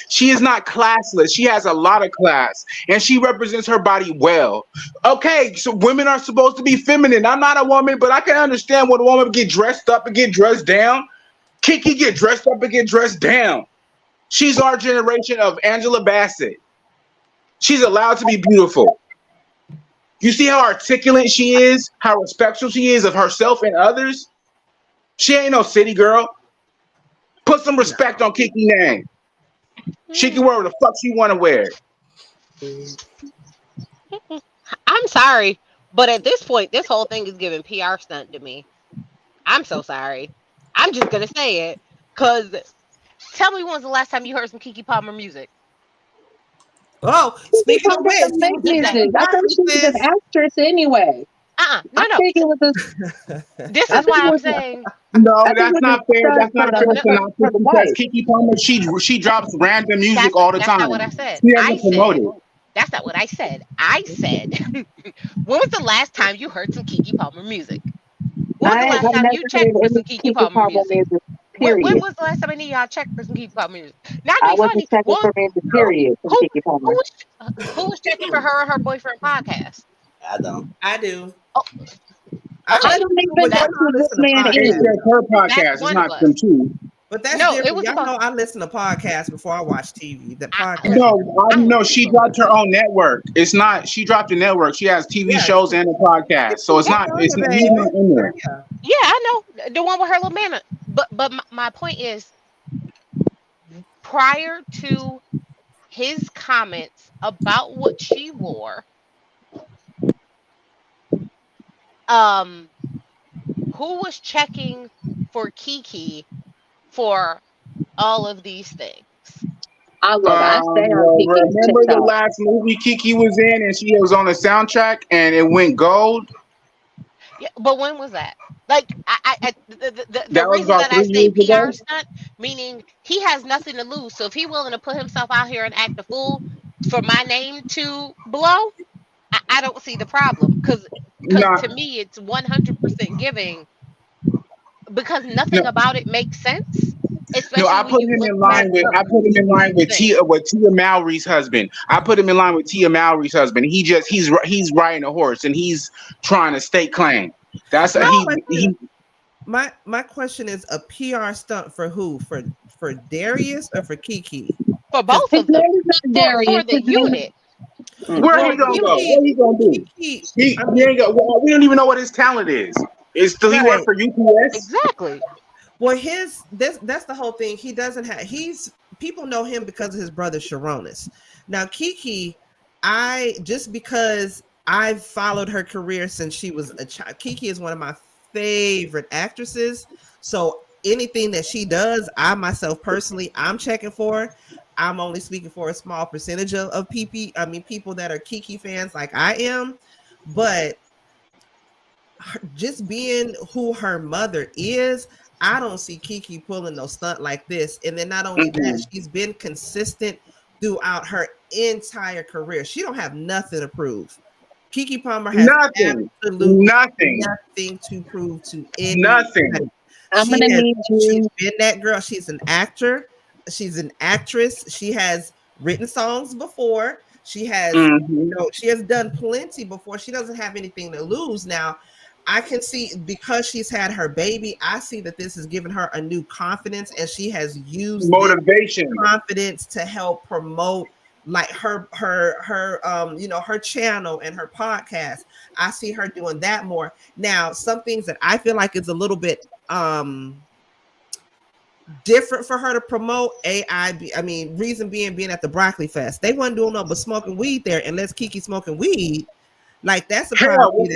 She is not classless. She has a lot of class, and she represents her body well. Okay, so women are supposed to be feminine. I'm not a woman, but I can understand when a woman get dressed up and get dressed down. Kiki get dressed up and get dressed down. She's our generation of Angela Bassett. She's allowed to be beautiful. You see how articulate she is, how respectful she is of herself and others. She ain't no city girl. Put some respect on Kiki name. She can wear what the fuck she want to wear. I'm sorry, but at this point, this whole thing is giving PR stunt to me. I'm so sorry. I'm just gonna say it, cause tell me when's the last time you heard some Keke Palmer music? Oh, speaking of which, music. I thought she was an actress anyway. No. Think it was this is why I'm saying. No, that's not fair. That's not a fair synopsis because Keke Palmer, she drops random music all the time. That's not what I said. She doesn't promote it. That's not what I said. I said, when was the last time you heard some Keke Palmer music? When was the last time you checked for some Keke Palmer music? When was the last time any of y'all checked for some Keke Palmer music? Not to be funny. Checking for music, period. Who was checking for her and her boyfriend podcast? I don't. I do. Oh. I don't even know this man is her podcast. It's not them too. But that's different. Y'all know I listen to podcasts before I watch TV. The podcast. No, she dropped her own network. It's not. She dropped a network. She has TV shows and a podcast. So it's not. It's not even in there. Yeah, I know the one with her little man. But my point is, prior to his comments about what she wore, who was checking for Kiki for all of these things? I love it. Remember the last movie Kiki was in, and she was on the soundtrack, and it went gold. Yeah, but when was that? Like, the reason that I say PR stunt, meaning he has nothing to lose. So if he's willing to put himself out here and act a fool for my name to blow, I don't see the problem. Because to me, it's 100% giving. Because nothing about it makes sense. No, I put him in line with Tia Mowry's husband. I put him in line with Tia Mowry's husband. He's riding a horse and he's trying to stake claim. That's my question is a PR stunt for who? For Darius or for Kiki? For both of them. For the unit. Where he gonna go? What he gonna do? We don't even know what his talent is. Does he work for UPS? Exactly. Well, that's the whole thing. He doesn't have. People know him because of his brother Sharonis. Now Kiki, because I've followed her career since she was a child. Kiki is one of my favorite actresses. So anything that she does, I myself personally, I'm checking for. I'm only speaking for a small percentage of people that are Kiki fans like I am, but just being who her mother is, I don't see Kiki pulling no stunt like this. And then not only that, she's been consistent throughout her entire career. She don't have nothing to prove. Keke Palmer has absolutely nothing to prove to anybody. Nothing. She's been that girl. She's an actor. She's an actress. She has written songs before. She has, she has done plenty before. She doesn't have anything to lose now. I can see, because she's had her baby, I see that this has given her a new confidence, and she has used motivation, confidence to help promote like her channel and her podcast. I see her doing that more. Now, some things that I feel like is a little bit different for her to promote. Reason being at the Broccoli Fest, they wasn't doing no but smoking weed there, unless Kiki smoking weed. Like that's a problem.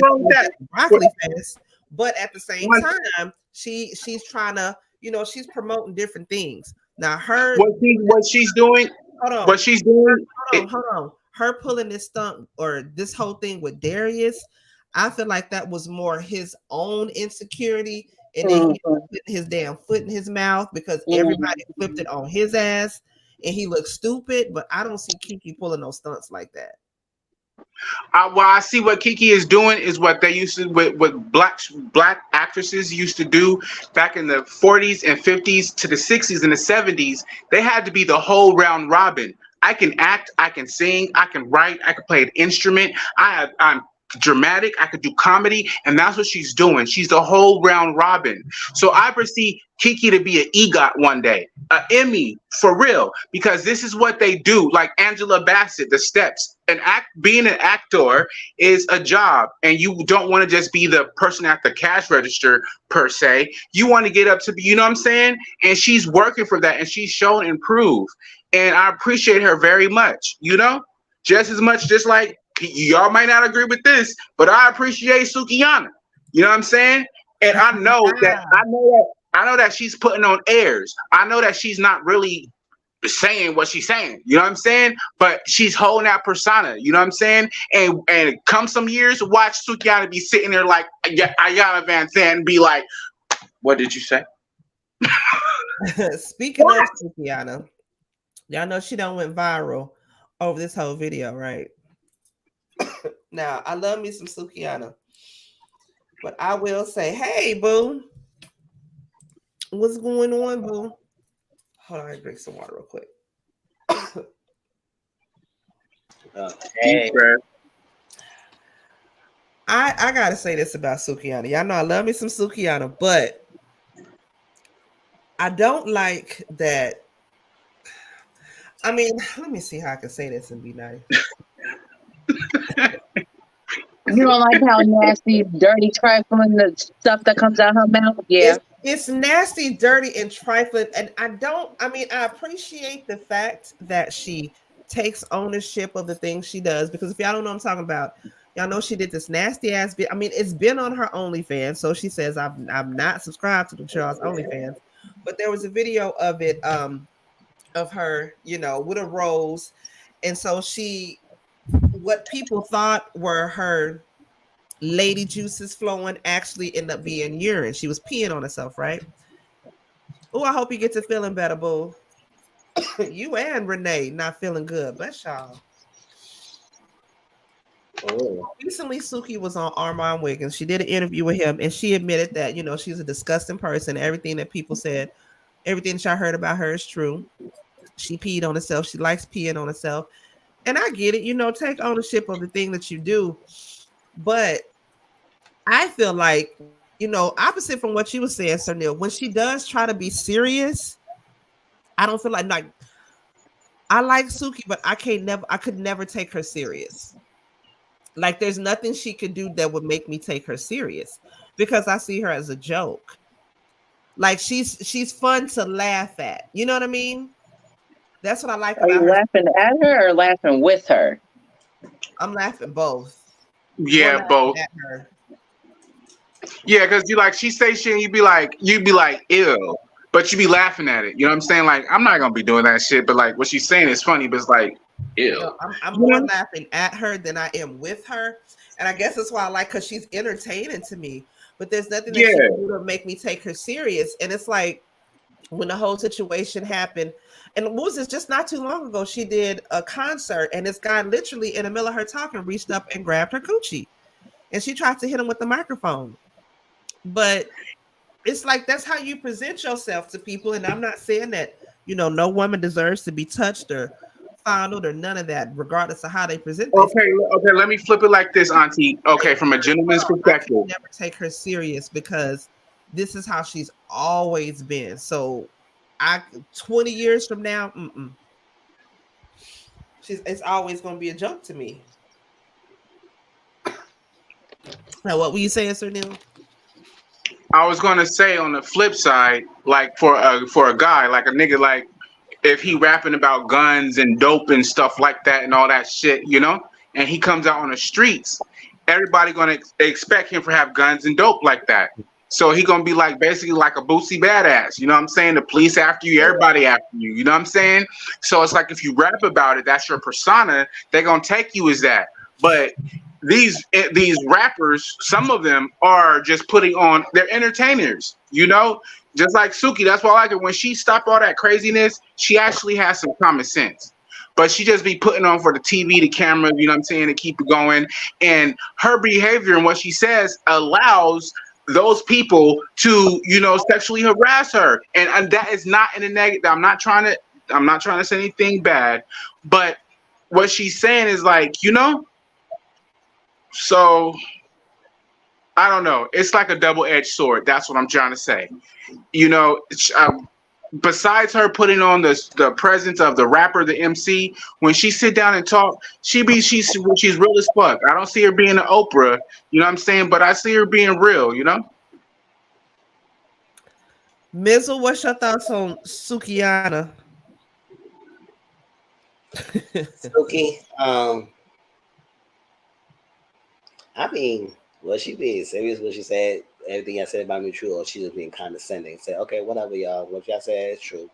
Broccoli Fest, but at the same time, she's trying to, she's promoting different things. Now what she's doing. Hold on. Her pulling this stunt or this whole thing with Darius, I feel like that was more his own insecurity, and then he put his damn foot in his mouth because everybody flipped it on his ass, and he looked stupid. But I don't see Kiki pulling no stunts like that. Well, I see what Kiki is doing is what they used to, what black actresses used to do back in the 40s and 50s to the 60s and the 70s. They had to be the whole round robin. I can act, I can sing, I can write, I can play an instrument. I'm dramatic, I could do comedy, and that's what she's doing. She's the whole round robin. So I foresee Kiki to be an EGOT one day, an Emmy for real, because this is what they do. Like Angela Bassett, the steps. Being an actor is a job, and you don't want to just be the person at the cash register per se. You want to get up to be, you know what I'm saying? And she's working for that, and she's shown improve. And I appreciate her very much, you know, just as much, just like y'all might not agree with this, but I appreciate Sukihana. You know what I'm saying? And I know that she's putting on airs. I know that she's not really saying what she's saying. You know what I'm saying? But she's holding that persona. You know what I'm saying? And come some years, watch Sukihana be sitting there like Ayanna Van Zandt and be like, "What did you say?" Speaking of Sukihana, y'all know she done went viral over this whole video, right? Now, I love me some Sukihana, but I will say, hey, boo, what's going on, boo? Hold on, I drink some water real quick. Hey. I gotta say this about Sukihana. Y'all know I love me some Sukihana, but I don't like that. I mean, let me see how I can say this and be nice. You don't like how nasty, dirty, trifling the stuff that comes out her mouth? Yeah. It's nasty, dirty, and trifling. And I appreciate the fact that she takes ownership of the things she does. Because if y'all don't know what I'm talking about, y'all know she did this nasty ass bit. I mean, it's been on her OnlyFans. So she says, I'm not subscribed to the Charles OnlyFans. But there was a video of it, of her, you know, with a rose. And so what people thought were her lady juices flowing actually ended up being urine. She was peeing on herself, right? Oh, I hope you get to feeling better, boo. You and Renee not feeling good. Bless y'all. Oh. Recently, Suki was on Armand Wiggins. She did an interview with him, and she admitted that, you know, she's a disgusting person. Everything that people said, everything that I heard about her is true. She peed on herself. She likes peeing on herself. And I get it, you know, take ownership of the thing that you do. But I feel like, you know, opposite from what you were saying, Sir Neale, when she does try to be serious, I don't feel like I like Suki, but I could never take her serious. Like there's nothing she could do that would make me take her serious because I see her as a joke. Like she's fun to laugh at. You know what I mean? That's what I like about her. Are you laughing at her or laughing with her? I'm laughing both. Yeah, both. At her. Yeah, because she say shit and you'd be like, ew. But you be laughing at it. You know what I'm saying? Like, I'm not gonna be doing that shit, but like what she's saying is funny, but it's like, ew. No, I'm more laughing at her than I am with her. And I guess that's why I like her. She's entertaining to me. But there's nothing that she can do to make me take her serious. And it's like when the whole situation happened, and what was this just not too long ago? She did a concert, and this guy literally in the middle of her talking reached up and grabbed her coochie, and she tried to hit him with the microphone. But it's like that's how you present yourself to people, and I'm not saying that, you know, no woman deserves to be touched or fondled or none of that, regardless of how they present. Okay, let me flip it like this, Auntie. Okay, from a gentleman's perspective, I can never take her serious because this is how she's always been. So 20 years from now, it's always going to be a joke to me. Now, what were you saying, Sir Neale? I was going to say on the flip side, like for a guy, like a nigga, like if he rapping about guns and dope and stuff like that and all that shit, you know, and he comes out on the streets, everybody going to expect him to have guns and dope like that. So he gonna be like basically like a Boosie badass, you know what I'm saying? The police after you, everybody after you know what I'm saying? So it's like if you rap about it, that's your persona. They're gonna take you as that. But these rappers, some of them are just putting on. They're entertainers, you know. Just like Suki, that's why I like it. When she stopped all that craziness, she actually has some common sense. but she just be putting on for the TV, the camera, you know what I'm saying, to keep it going. And her behavior and what she says allows those people to, you know, sexually harass her. And that is not in a negative. I'm not trying to say anything bad, but what she's saying is like, you know, so I don't know. It's like a double-edged sword. That's what I'm trying to say. You know, besides her putting on the presence of the rapper, the MC, when she sit down and talk, she's real as fuck. I don't see her being an Oprah, you know what I'm saying? But I see her being real, you know? Mizzle, what's your thoughts on Sukihana? Suki, I mean, was she being serious when she said everything I said about me true, or she was being condescending? Say, okay, whatever, y'all. What y'all said is true.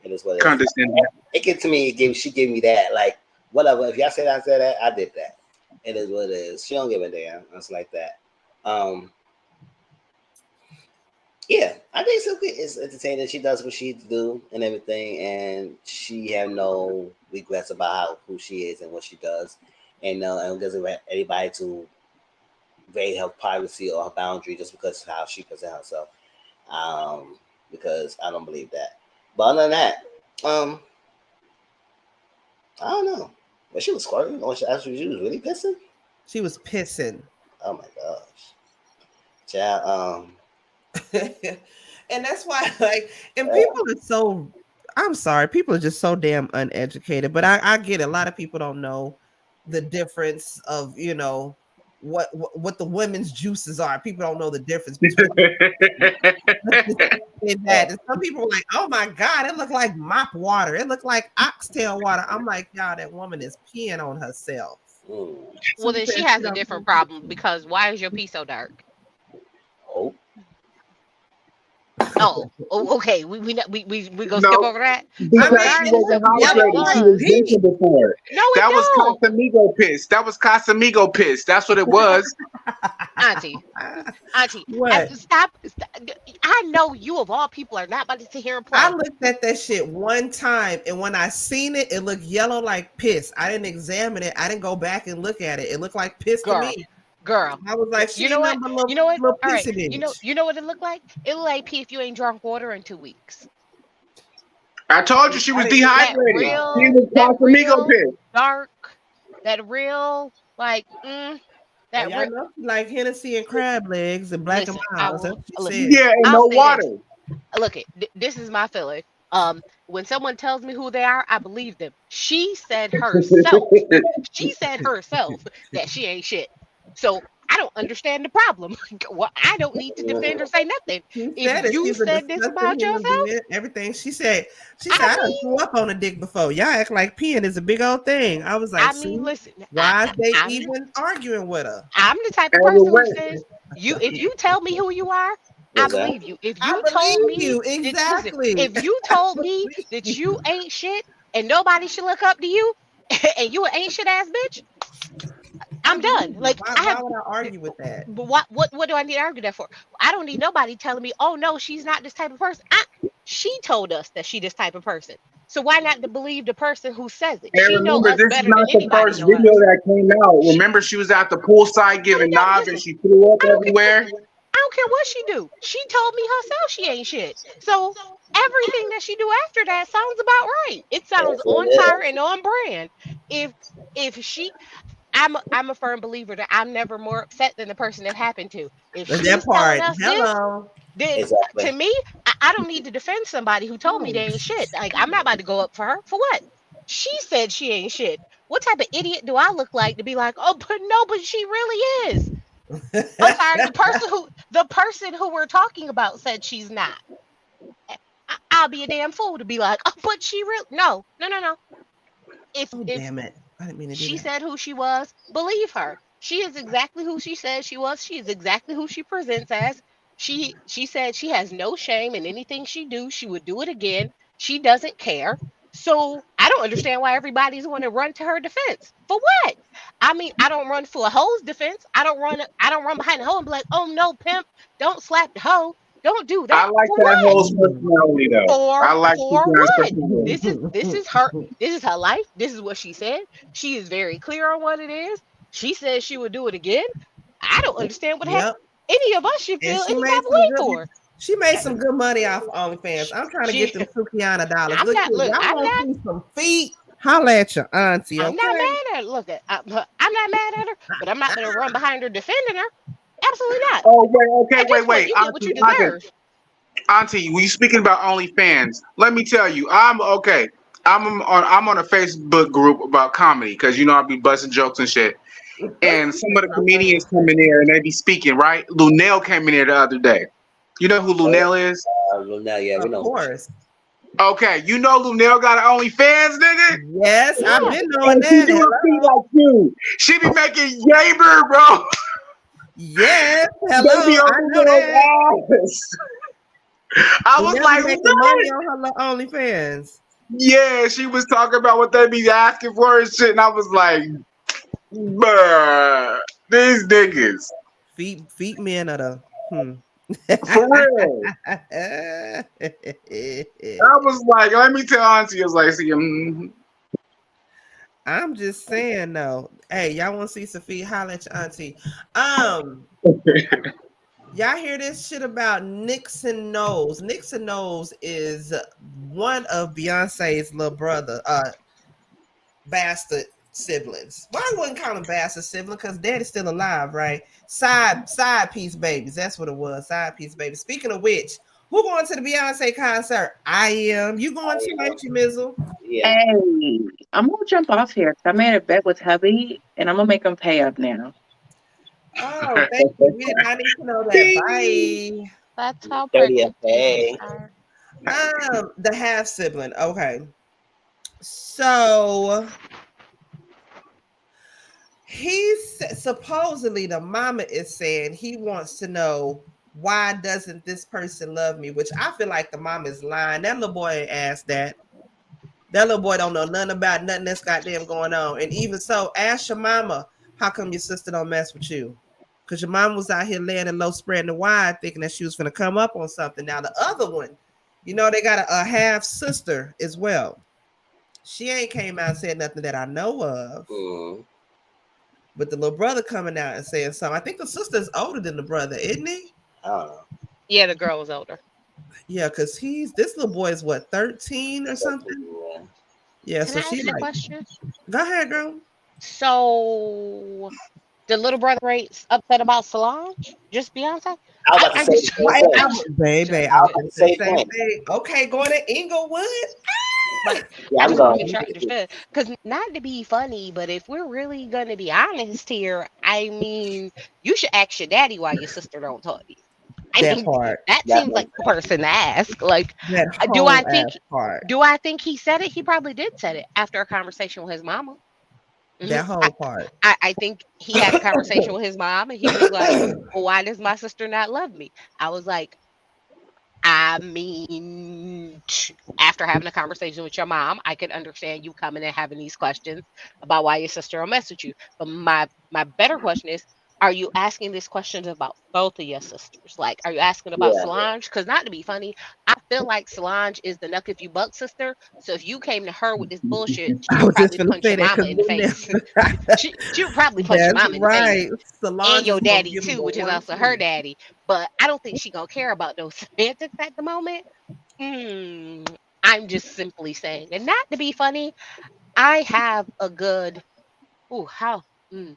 It is what it is. Condescending. It get to me. She gave me that, like, whatever. If y'all said I said that, I did that. It is what it is. She don't give a damn. It's like that. Yeah, I think Suki is entertaining. She does what she do and everything, and she have no regrets about who she is and what she does, and doesn't want anybody to invade her privacy or her boundary just because of how she presents herself. Because I don't believe that. But other than that, I don't know. But she was squirting, or she was really pissing. She was pissing. Oh my gosh, child. And that's why, like, and people are so, I'm sorry, people are just so damn uneducated. But I get it. A lot of people don't know the difference of, you know, what the women's juices are. People don't know the difference between that. And some people are like, oh my God, it looked like mop water. It looked like oxtail water. I'm like, y'all, that woman is peeing on herself. Well, then she has a different problem, because why is your pee so dark? Oh, okay. We go skip over that. Before. No, that was Casamigo piss. That was Casamigo piss. That's what it was. Auntie, what? Stop. I know you of all people are not about to sit here and play. I looked at that shit one time, and when I seen it, it looked yellow like piss. I didn't examine it. I didn't go back and look at it. It looked like piss to me. Girl, I was like, you know what? You know what? All right. You know what it looked like? It looked like pee if you ain't drunk water in 2 weeks. I told you she was dehydrated. She was Casamigo piss. Dark. That real, like, that real, like Hennessy and crab legs and Black and Miles. Yeah, and no water. Look, this is my feeling. When someone tells me who they are, I believe them. She said herself. She said herself that she ain't shit. So I don't understand the problem. Well, I don't need to defend or say nothing. If you said this about yourself, everything she said, I done threw up on a dick before. Y'all act like peeing is a big old thing. I was like, listen, why are they even arguing with her? I'm the type of person who says, if you tell me who you are, I believe you. If you told me exactly, if you told me that you ain't shit and nobody should look up to you, and you an ain't shit ass bitch, I'm done. Like, why would I argue with that? But what do I need to argue that for? I don't need nobody telling me, oh no, she's not this type of person. She told us that she this type of person. So why not to believe the person who says it? And she remember, knows this better is not than the first video that came out. Remember, she was at the poolside giving knobs and she threw up everywhere. I don't care what she do. She told me herself she ain't shit. So everything that she do after that sounds about right. It sounds on fire and on brand. If she, I'm a firm believer that I'm never more upset than the person that happened to. If she's telling us this, then to me, I don't need to defend somebody who told me they ain't shit. Like, I'm not about to go up for her. For what? She said she ain't shit. What type of idiot do I look like to be like, oh, but she really is? I'm sorry, the person who we're talking about said she's not. I'll be a damn fool to be like, oh, but she real. No. Damn it. I didn't mean to do she that. said who she was, believe her. She is exactly who she said she was. She is exactly who she presents as. She said she has no shame in anything she do. She would do it again. She doesn't care. So I don't understand why everybody's going to run to her defense. For what? I mean, I don't run for a hoe's defense. I don't run behind the hoe and be like, oh no, pimp, don't slap the hoe. Don't do I that. like For that what? whole personality though. I like For Sukihana's what? personality. This is her life. This is what she said. She is very clear on what it is. She says she would do it again. I don't understand what the heck Yep. any of us should And feel she any made type of some way good. for. She made some good money off OnlyFans. I'm trying to She get them Sukihana dollars. I'm Look, not here, look, y'all want to see some feet? Holla at your auntie, I'm not okay? mad at her. Look, I'm not mad at her, but I'm not gonna run behind her defending her. Absolutely not. Oh wait, At this point, wait, you get what you Auntie, deserve. Auntie, when you speaking about OnlyFans, let me tell you, I'm okay. I'm on a Facebook group about comedy because you know I be busting jokes and shit. And some of the comedians come in there and they be speaking, right? Lunel came in there the other day. You know who Lunel is? Now, yeah, we Of know. course. Okay, you know Lunel got an OnlyFans, nigga? Yes, I've Yeah. been knowing And she that. do a feet Hello. like you. She be making Yaber, bro. Yes, They hello. be I on know that. Lunel's ass. I You was never like, making what? money on her OnlyFans. Yeah, she was talking about what they be asking for and shit, and I was like, bruh, these niggas. Feet men are the For real. I was like, let me tell Auntie, I was like, see, I'm just saying though. Hey, y'all want to see Sophia? Holla at your auntie. Y'all hear this shit about Nixon Knowles? Nixon Knowles is one of Beyonce's little brother, bastard siblings. Well, I wouldn't call him bastard sibling because daddy's still alive, right? Side piece babies. That's what it was. Side piece babies. Speaking of which, who going to the Beyonce concert? I am. You going to, ain't you, Mizzle? Yeah. Hey, I'm gonna jump off here 'cause I made a bet with hubby, and I'm gonna make him pay up now. Oh, thank you. We did not need to know that. Bye. That's how 30th pregnant day. are. The half sibling. Okay. So supposedly the mama is saying he wants to know why doesn't this person love me, which I feel like the mama is lying. That little boy asked that. That little boy don't know nothing about nothing that's goddamn going on. And even so, ask your mama, how come your sister don't mess with you? Because your mom was out here laying it low, spreading the wide, thinking that she was going to come up on something. Now, the other one, you know, they got a half sister as well. She ain't came out and said nothing that I know of. But the little brother coming out and saying something. I think the sister's older than the brother, isn't he? I don't know. Yeah, the girl was older. Yeah, because this little boy is what, 13 or something? Yeah, Can so I she ask a like, question? go ahead, girl. So the little brother ain't upset about Solange? Just Beyonce? I was about to I'm say just the same thing. Baby, I I was was about going to to say say the same thing. thing. Okay, going to Inglewood. But Yeah, I I'm just want to going. make sure I understood. Because not to be funny, but if we're really going to be honest here, I mean, you should ask your daddy why your sister don't talk to you. I That mean, part. that That seems makes like the person to ask. Like, That do whole I think ass part. do I think he said it? He probably did said it after a conversation with his mama. That whole part. I think he had a conversation with his mom and he was like, well, why does my sister not love me? I was like, I mean, after having a conversation with your mom, I could understand you coming and having these questions about why your sister will mess with you. But my better question is, are you asking these questions about both of your sisters? Like, are you asking about Yeah. Solange? Because not to be funny, I feel like Solange is the knuck if you buck sister. So if you came to her with this bullshit, she I would was just probably going to punch say your that mama because in the we face. never. She would probably punch your That's mama in the face right. and Solange is your going to daddy give him too, a which is one also her two. daddy. But I don't think she gonna care about those semantics at the moment. I'm just simply saying, and not to be funny, I have a good, ooh, how, mm,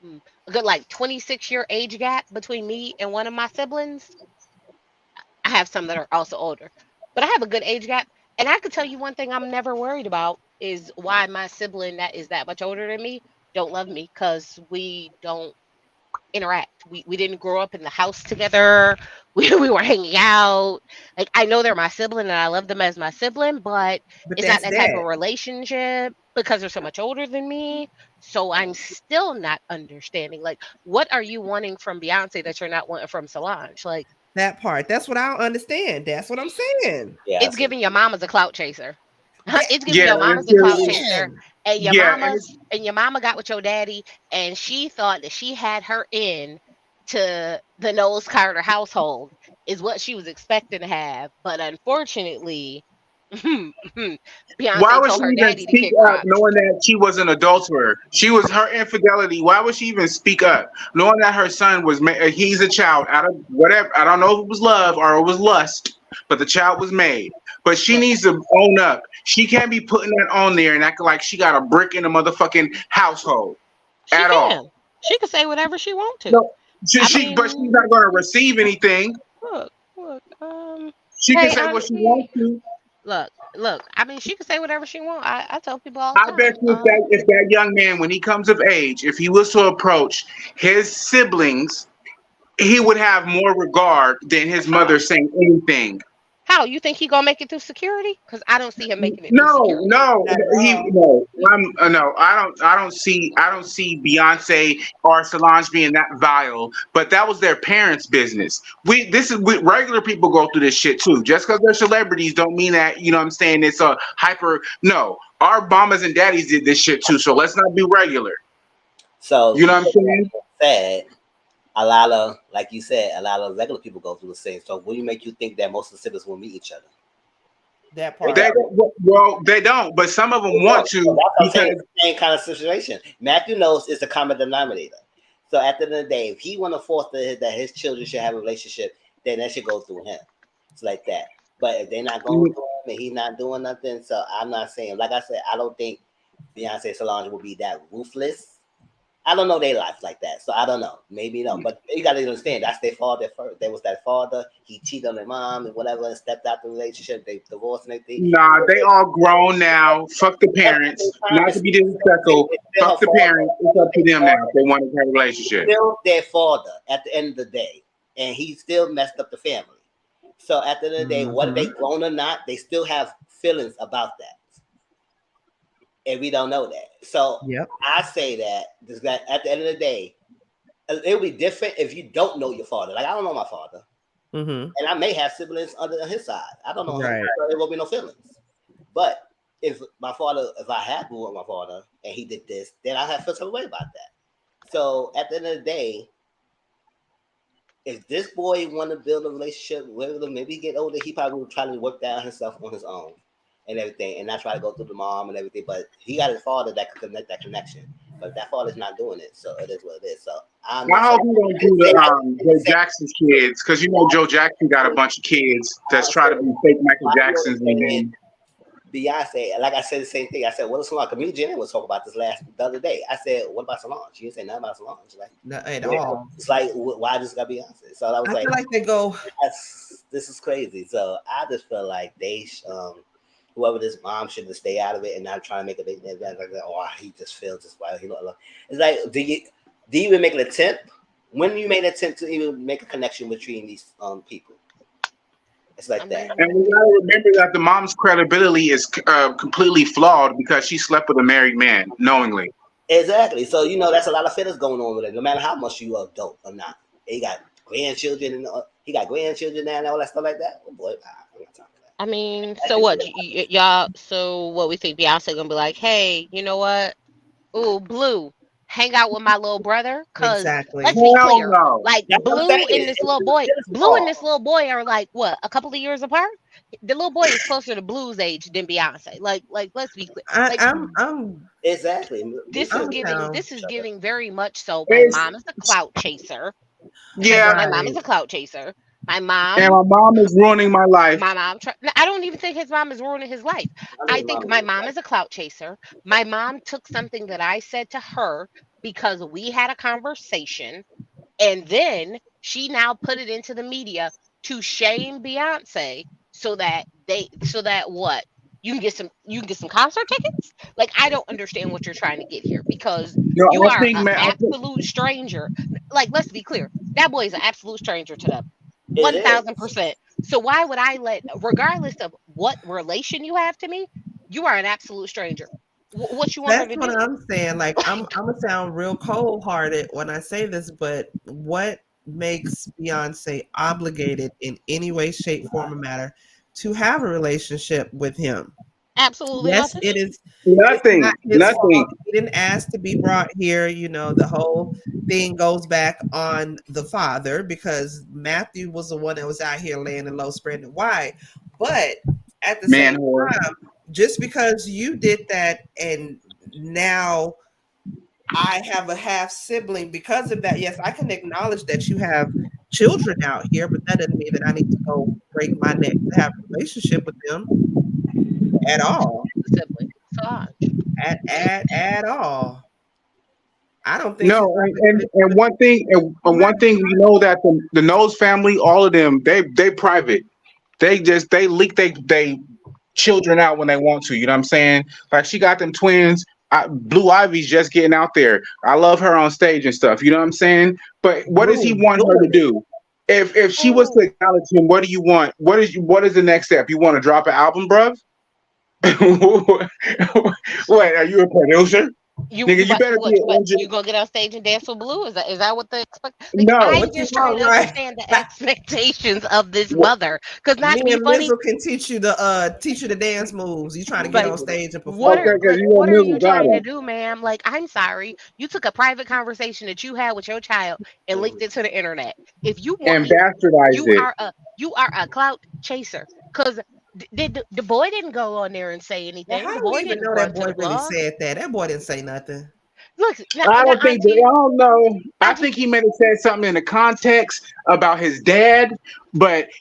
a good like 26-year age gap between me and one of my siblings. I have some that are also older, but I have a good age gap. And I could tell you one thing I'm never worried about is why my sibling that is that much older than me don't love me because we don't interact. We didn't grow up in the house together. We were hanging out. Like I know they're my sibling and I love them as my sibling, but But it's not that's that type of that. relationship because they're so much older than me. So I'm still not understanding. Like, what are you wanting from Beyonce that you're not wanting from Solange? Like, That part. That's what I don't understand. That's what I'm saying. Yeah. it's giving your mama's a clout chaser. That, It's giving Yeah, your mama's it's a clout serious. chaser, man. and Yeah, and it's your mama got with your daddy, and she thought that she had her in to the Knowles Carter household, is what she was expecting to have. But unfortunately, Why Beyonce would told she her even daddy to speak kick up rocks. knowing that she was an adulterer? She was her infidelity. Why would she even speak up knowing that her son was he's a child out of whatever? I don't know if it was love or it was lust, but the child was made. But she But needs to own up. She can't be putting that on there and acting like she got a brick in the motherfucking household she at all. can. She can say whatever she want to. No, I but she's mean, not going to receive anything. look. She can Hey, say what she wants to. look. I mean, she can say whatever she want. I tell people all the I bet time. you if that young man, when he comes of age, if he was to approach his siblings, he would have more regard than his mother saying anything. How you think he gonna make it through security? Because I don't see him making it through No, security. no, Not at he all. no. I'm no. I don't see Beyonce or Solange being that vile. But that was their parents' business. Regular people go through this shit too. Just because they're celebrities don't mean that you know what I'm saying. It's a hyper. No, our mamas and daddies did this shit too. So let's not be regular. So You know what I'm saying? said a lot of, like you said, a lot of regular people go through the same. So what do you make you think that most of the siblings will meet each other? That They part. They don't. But some of them want So to that's what I'm saying. because It's the same kind of situation. Matthew knows is the common denominator. So at the end of the day, if he want to force that his children should have a relationship, then that should go through him. It's like that. But if they're not going through him and he's not doing nothing, so I'm not saying. Like I said, I don't think Beyonce Solange will be that ruthless. I don't know their life like that, so I don't know. Maybe no, but you got to understand that's their father first. There was that father. He cheated on their mom and whatever, and stepped out the relationship. They divorced and everything. nah, they all grown now. Fuck the parents. Not to be disrespectful. It's still Fuck her the father. parents. It's up to them now if they want to have a relationship. Still their father at the end of the day, and he still messed up the family. So at the end of the day, whether they grown or not, they still have feelings about that, and we don't know that. So Yep. I say that at the end of the day, it'll be different if you don't know your father. Like I don't know my father, Mm-hmm. and I may have siblings under his side. I don't know him, Right. so there will be no feelings. But if I had been with my father and he did this, then I have feel some way about that. So at the end of the day, if this boy want to build a relationship with him, maybe he get older, he probably will try to work that himself on his own and everything, and not try to go through the mom and everything. But he got his father that can connect that connection. But that father's not doing it, so it is what it is. So I'm I not hope saying. you don't do the Joe Jackson's kids, because you know Joe Jackson got a bunch of kids that's try to be fake Michael Jacksons and then Beyonce, like I said the same thing. I said, what is Solange? Me and Jenny was talking about this the other day. I said, what about Solange? She didn't say nothing about Solange. Like, Not at all. it's like, why just got Beyonce? So I was I like, feel like they go. this is crazy. So I just feel like whoever this mom should just stay out of it and not try to make a big event like that. Oh, he just feels this way. It's like, do you even make an attempt? When you made an attempt to even make a connection between these people? It's like that. and we gotta remember that the mom's credibility is completely flawed because she slept with a married man knowingly. Exactly. So that's a lot of feelings going on with it. No matter how much you are adult or not, he got grandchildren and he got grandchildren now and all that stuff like that. Oh boy, I'm not talking about I mean, so what, y'all? So what we think Beyonce gonna be like? Hey, you know what? Ooh, Blue, hang out with my little brother. Cause Exactly. let's be Hell clear, no. like that. That's what I'm Blue saying. and this It's little boy, feelings Blue and this involved. little boy are like what, a couple of years apart. The little boy is closer to Blue's age than Beyonce. Like let's be clear. Like I'm Exactly. this is I'm giving down. this is giving very much so. My It's, mom is a clout chaser. yeah, My mom is Right. a clout chaser. My and mom my mom is ruining my life. I don't even think his mom is ruining his life. I think my mom is a clout chaser. My mom took something that I said to her because we had a conversation, and then she now put it into the media to shame Beyonce so that what? You can get some concert tickets? Like I don't understand what you're trying to get here because You know, you I are think, an man, absolute stranger. Like let's be clear. That boy is an absolute stranger to them. It is. 1000%. So why would I regardless of what relation you have to me, you are an absolute stranger. What you want her That's to what do? I'm saying. Like I'm gonna sound real cold hearted when I say this, but what makes Beyonce obligated in any way, shape, form, or matter to have a relationship with him? Absolutely Yes, nothing. it is. It's Nothing. not his Nothing. fault. He didn't ask to be brought here. You know, the whole thing goes back on the father because Matthew was the one that was out here laying low, spreading wide. But at the Man same whore. time, just because you did that and now I have a half sibling because of that, yes, I can acknowledge that you have children out here, but that doesn't mean that I need to go break my neck to have a relationship with them at all. Sibling. Solange. At all. I don't think she's No, about and, to and, get and one thing, and one thing we know that the Knowles family, all of them, they private. They leak they children out when they want to. You know what I'm saying? Like she got them twins. Blue Ivy's just getting out there. I love her on stage and stuff. You know what I'm saying? But what does he Blue, want her to do it. do? If she was Oh, to acknowledge him, what do you want? What is the next step? You want to drop an album, bruv? What are you a producer? Nigga, you better be an what you engineer. gonna get on stage and dance for Blue? Is that what the expect? Like No. I'm What you just trying want, to right? understand the expectations of this mother. Cause not Me to be and funny, Mizzle can teach you the dance moves. You trying to get like on stage and what Okay, are perform. because you what and are you Mizzle got trying to him. do, ma'am? Like I'm sorry, you took a private conversation that you had with your child and leaked it to the internet. If you want, And bastardized you it. are a clout chaser. Cause did the boy didn't go on there and say Well, anything? how The do we boy even didn't know that run to boy the really blog. said that? That boy didn't say nothing. Look, I now don't think that, auntie, I don't know. I auntie, think he may have said something in the context about his dad,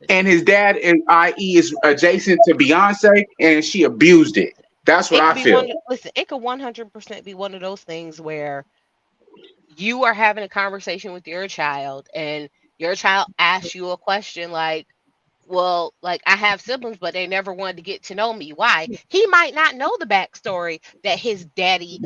and his dad is i.e. is adjacent to Beyonce and she abused it. That's what it I could be feel. one. Listen, it could 100% be one of those things where you are having a conversation with your child, and your child asks you a question like, "Well, like I have siblings, but they never wanted to get to know me. Why?" He might not know the backstory that his daddy,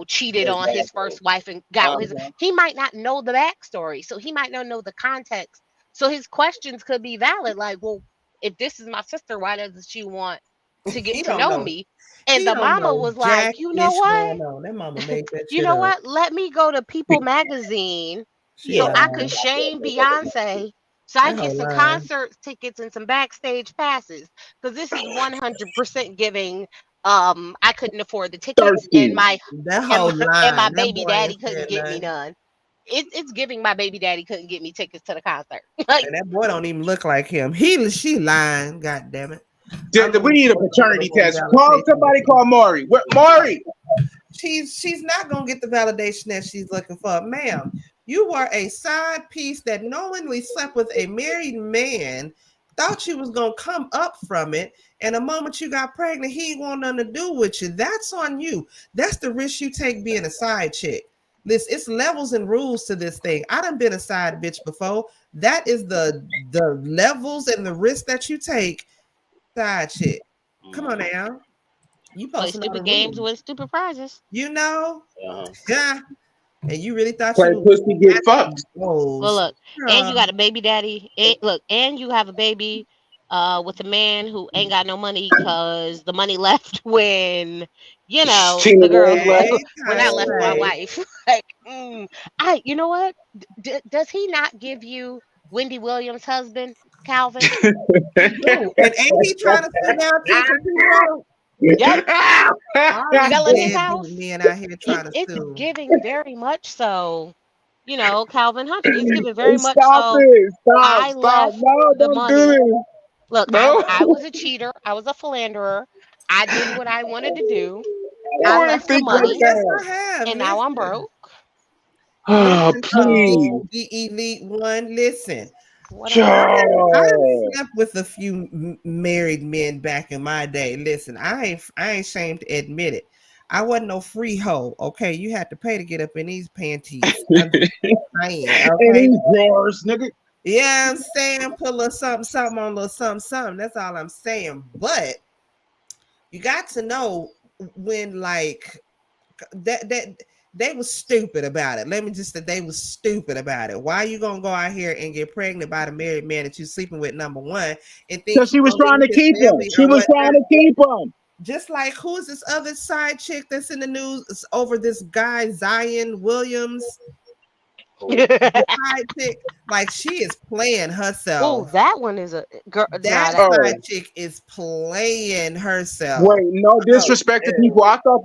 cheated on his first wife and got with his. Uh-huh. He might not know the backstory, so he might not know the context. So his questions could be valid, like, "Well, if this is my sister, why doesn't she want to He get to don't know know. me?" And He the don't mama know was like, jack "You know ish what? going on. That mama made that You shit know up. what? Let me go to People Magazine She so Yeah. I could lying. shame Beyonce so I That can get whole some line. concert tickets and some backstage passes. Because this is 100% giving I couldn't afford the tickets and Thirsty. my That and whole my, and my line. That baby boy ain't daddy couldn't said get me nothing. none. It's giving my baby daddy couldn't get me tickets to the concert. Like And that boy don't even look like him. She lying. God damn it. I'm We looking need a forward to her paternity little test. Call validation. somebody. Call Maury. What Maury? She's not gonna get the validation that she's looking for, ma'am. You were a side piece that knowingly slept with a married man, thought you was gonna come up from it, and the moment you got pregnant, he ain't want nothing to do with you. That's on you. That's the risk you take being a side chick. Listen, it's levels and rules to this thing. I done been a side bitch before. That is the levels and the risk that you take, side chick. Come on now. You play supposed to know the stupid games rules. with stupid prizes. You know? Uh-huh. Yeah. And you really thought Play you was pussy, get fucked. Well, goals. look, and you Girl, got a baby daddy. Look, and you have a baby with a man who ain't got no money because the money left when Tina the girl Rose left. hey, when I left my Conway. wife. Like, you know what? Does he not give you Wendy Williams' husband, Calvin? He do. And ain't he trying to sit down too? Because he wrote Yep, all these selling his deadbeat house. men out here trying to It's sue. giving very much so. Calvin Hunter. It's giving very much Stop so. it. Stop. I Stop. left No, the don't do money. this. Look, No. I was a cheater. I was a philanderer. I did what I wanted to do. I I want to left the think like Oh, money, yes, that. I have. and now I'm Listen. broke. Oh, Listen, So please. the elite one. Listen. whatever. I done God. slept with a few married men back in my day. Listen, I ain't ashamed to admit it. I wasn't no free hoe. Okay, you had to pay to get up in these panties. I'm just saying. And Okay, these drawers, nigga. yeah, I'm saying put a little something, something on a little something, something. That's all I'm saying. But you got to know when like that they was stupid about it. Let me just say they was stupid about it. Why you gonna go out here and get pregnant by the married man that you sleeping with, number one, and think Because he she was gonna trying leave to his keep him. family She or was trying whatever? to keep him. Just like who is this other side chick that's in the news over this guy Zion Williams? Cool. The side chick. Like she is playing Oh, herself. that one is a girl. Nah, That that side Oh, chick is playing herself. wait, no Oh, disrespect to yeah. people. I thought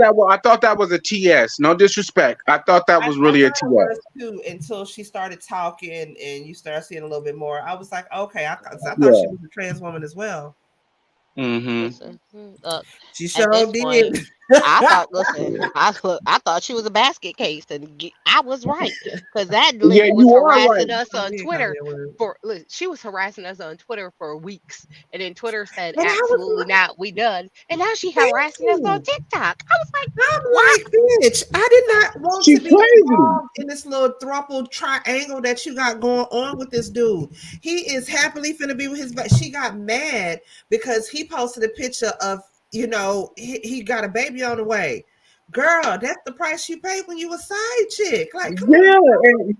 that was a TS. No disrespect. I thought that was I really a thought it TS. was too until she started talking and you start seeing a little bit more. I was like, okay, I thought she Yeah. was a trans woman as well. Mm-hmm. listen. She At sure this point, did. I thought, listen, I thought she was a basket case, and I was right because that Yeah, lady was you are right. harassing us She on did call me Twitter a word. listen, she was harassing us on Twitter for weeks, and then Twitter said, And I "Absolutely was not, we done." And now she like, harassing us on thank you. TikTok. I was like, I'm "What?" like, bitch, I did not want to She's be crazy. involved in this little throuple triangle that you got going on with this dude. He is happily finna be with his, but she got mad because he posted a picture of, he got a baby on the way. Girl, that's the price you pay when you a side chick. Like, come on. Yeah, and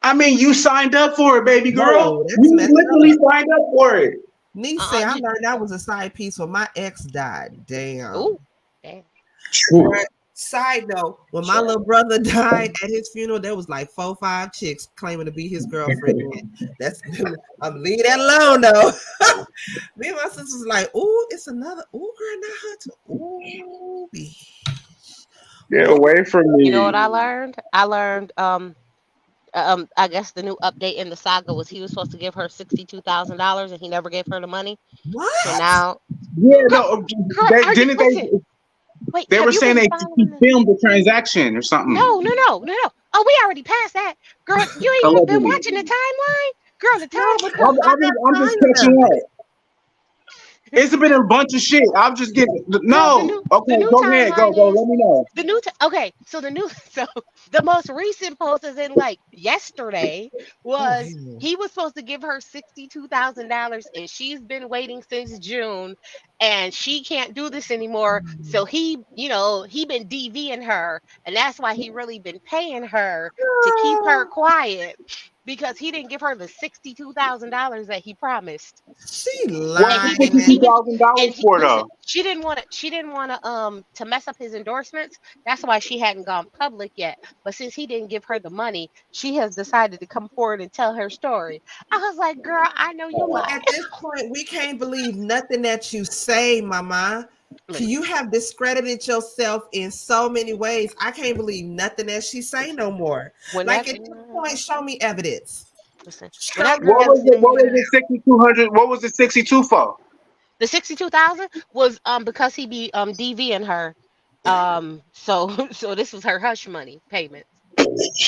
I mean, you signed up for it, baby girl. No, that's You messed literally up. signed up for it. Me say I learned that was a side piece when my ex died. Damn. Oh, damn. True. Side note, when my Sure. little brother died at his funeral, there was like 4, 5 chicks claiming to be his girlfriend. That's I'm leave that alone though. Me and my sister was like, "Ooh, it's another. Ooh, girl, not her too. Ooh, Get ooh." away from You know what me. I learned? I learned I guess the new update in the saga was he was supposed to give her $62,000 and he never gave her the money. So What? now, Yeah, girl, no, girl, they are you didn't listen? Wait, they have were you saying been he following the? filmed the transaction or something. No. Oh, we already passed that, girl. You ain't even been Allegedly. watching the timeline, girl. The No, time. because I I'm got just tired catching of up. it. It's been a bunch of shit. I'm just getting Girl, the no. new the Okay, new go ahead. Go, timeline go. is Let me know. okay. So the new so the most recent post is in like yesterday Oh was hell. he was supposed to give her $62,000 and she's been waiting since June and she can't do this anymore. So he been DVing her and that's why he really been paying her to keep her Girl, quiet because he didn't give her the $62,000 that he promised. she What's And the he been lying. $62,000 he been and he for listen, though? she didn't want to mess up his endorsements. That's why she hadn't gone public yet. But since he didn't give her the money, she has decided to come forward and tell her story. I was like, girl, I know you Well, lied. at this point, we can't believe nothing that you say, Mama. You Listen, have discredited yourself in so many ways. I can't believe nothing that she say no more. Like whenever at this point, show me evidence. listen, when Show that me girl was What everything was saying now. it 6,200? What was the 62 for? the 62,000 was because he be DVing her. So this was her hush money payments.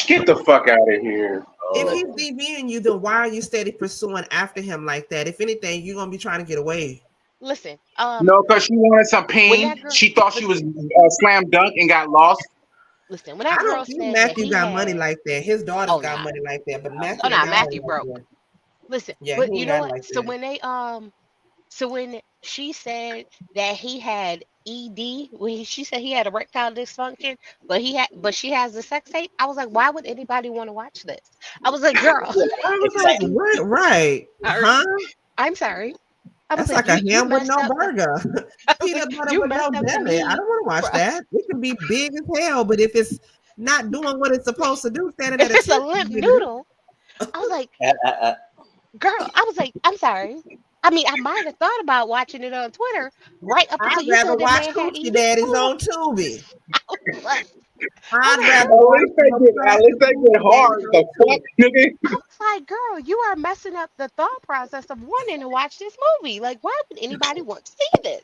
Get the fuck out of here. If he's Oh, DVing you, then why are you steady pursuing after him like that? If anything, you're gonna be trying to get away. Listen, No, because she wanted some when pain. that girl She thought she listen, was slam dunk and got lost. listen, when I that don't girl think said that Matthew he got money had like that. His daughters oh got nah, money like that, but oh Matthew ain't nah, got money Matthew like broke. that. Listen, Yeah, but he you ain't know got it what? like So that. when she said that he had ED, she said he had erectile dysfunction, but she has the sex tape. I was like, why would anybody want to watch this? I was like, girl, I was like, exactly. what? Right? or, Huh? I'm sorry. I was That's like, like a you ham with messed no up to burger, I was like, peanut butter you with no messed up to jelly. I me don't want to watch for that. It can be big as hell, but if it's not doing what it's supposed to do, standing at if it's a attention, limp nigga, noodle. I was like, Uh, uh, uh, girl, I was like, I'm sorry. I mean, I might have thought about watching it on Twitter right up I'd until you rather said that watch man had Hoochie ED. Daddies on Tubi. I was like, I I'd was like, rather girl, watch no At least classic they get Hoochie Daddies hard. on The fuck, Tubi. nigga. I was like, girl, you are messing up the thought process of wanting to watch this movie. Like, why would anybody want to see this?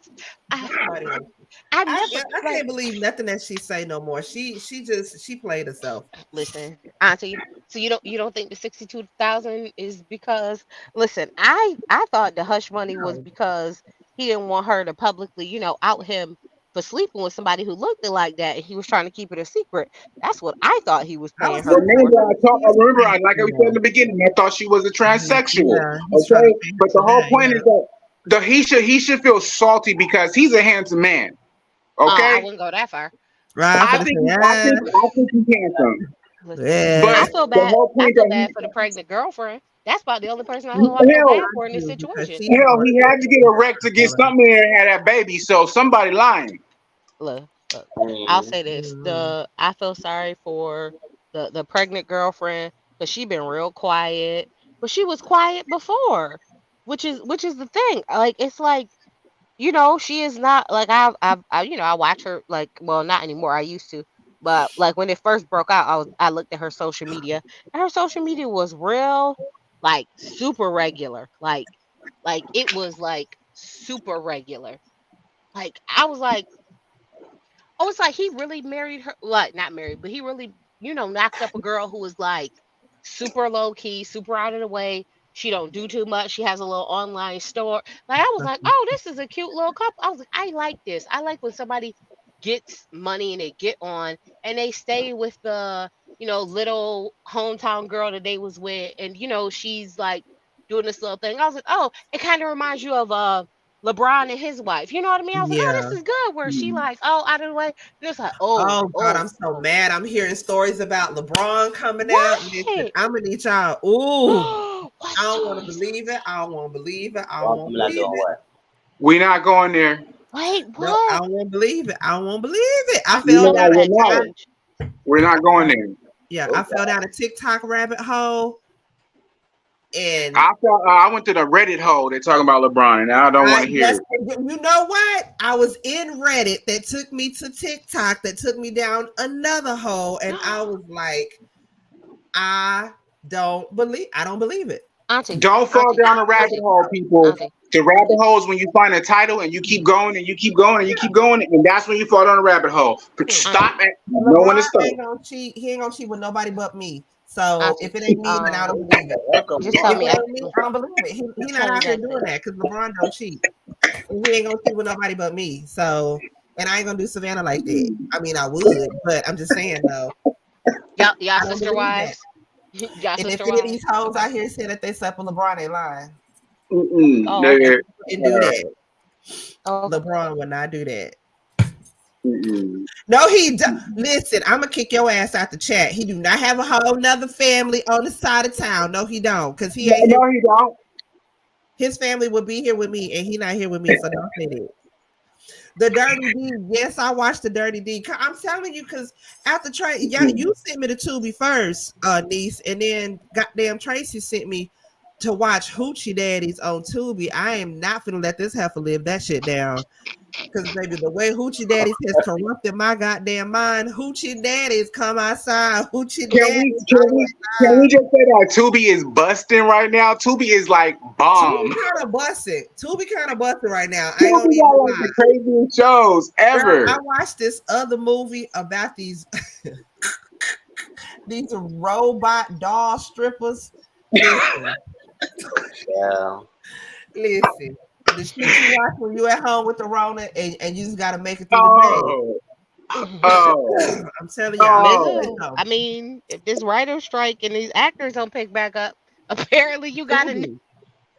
I, Nobody wants. I've Yeah, never I like can't believe nothing that she say no more. She played herself. listen, Auntie. So you don't think the 62,000 is because listen, I thought the hush money was No. because he didn't want her to publicly, out him for sleeping with somebody who looked like that, and he was trying to keep it a secret. That's what I thought he was I paying was her gonna say, for. Remember, what is she like we said in saying? the beginning, I thought she was a transsexual. Yeah, he's trying to Okay, pay but her the for whole that. point Yeah. is that he should feel salty because he's a handsome man. I Okay, wouldn't go that far. Right. I'm I finna I think say, I think he's handsome. listen. But yeah. I feel the bad. whole I point feel that bad for the pregnant girlfriend. That's about the only person I feel hell bad for in this Because situation. she's he had to get erect to get something in there and have that baby. So somebody lying. Look, I'll mm, say this: I feel sorry for the pregnant girlfriend because she been real quiet. but she was quiet before, which is the thing. Like it's like she is not like I watch her like well not anymore. I used to, but like when it first broke out, I looked at her social media, and her social media was real like super regular, like it was like super regular. Like I was like, oh, it's like he really married her. Like not married, but he really, knocked up a girl who was like super low key, super out of the way. She don't do too much. She has a little online store. Like I was like, oh, this is a cute little couple. I was like, I like this. I like when somebody gets money and they get on and they stay with the, little hometown girl that they was with, and she's like doing this little thing. I was like, oh, it kind of reminds you of LeBron and his wife. You know what I mean? I was like, oh, Yeah. this is good. Where she like, oh, out of the way. And it's like, oh, Oh God, I'm so mad. I'm hearing stories about LeBron coming out. Listen, what? I'm gonna need y'all. Ooh, What I don't want to stories? believe it. I don't want to believe it. I don't Well, want I'm to not believe doing it. what? We're not going there. Wait, No, I what? don't want to believe it. I don't want to believe it. I I fell No, down. we're that not. change. We're not going there. Yeah, I Oh, fell down a TikTok rabbit hole, and I went to the Reddit hole. They're talking about LeBron, and I don't want to hear it. you know what? I was in Reddit that took me to TikTok that took me down another hole, and I was like, I don't believe it. Auntie, Don't fall auntie, down a rabbit auntie, hole, people. auntie. The rabbit hole is when you find a title and you keep going and you keep going and you keep going, and that's when you fall down a rabbit hole. But Auntie, stop it. You know when to LeBron stop. ain't gonna cheat. He ain't gonna cheat with nobody but me. So auntie. if it ain't me, then I don't believe it. welcome, Just tell If me it welcome. ain't me, I don't believe it. He not tell me out here that doing thing. that because LeBron don't cheat. And he ain't gonna cheat with nobody but me. So, and I ain't gonna do Savannah like that. I mean, I would, but I'm just saying though, Y'all I don't sister believe that. wives. Y'all And if sister any of wives. these hoes out here saying that they slept with LeBron, they lying. Oh, okay. Nigga. Didn't do that. Oh, okay. LeBron would not do that. Mm-mm. No, he do. Listen, I'm gonna kick your ass out the chat. He do not have a whole nother family on the side of town. No, he don't, because he No, ain't here. no, he don't. His family would be here with me, and he not here with me. So don't say that. The Dirty D. Yes, I watched the Dirty D. I'm telling you, because after you sent me the Tubi first, niece, and then goddamn Tracy sent me to watch Hoochie Daddies on Tubi. I am not finna let this heifer live that shit down. Because, baby, the way Hoochie Daddies has corrupted my goddamn mind, Hoochie Daddies come outside. Hoochie Can Daddies. we can we can we just say that Tubi is busting right now? Tubi is like Tubi bomb. kind of busting. Tubi kind of busting right now. I ain't gonna Tubi even got like lie. the craziest shows Girl, ever. I watched this other movie about these these robot doll strippers. Listen, Yeah. listen. The shit you watch when you at home with the Rona and you just gotta make it through the Oh, Mizzle, oh, day. I'm telling y'all. oh. I mean, if this writer strike and these actors don't pick back up, apparently you got to. Tubi.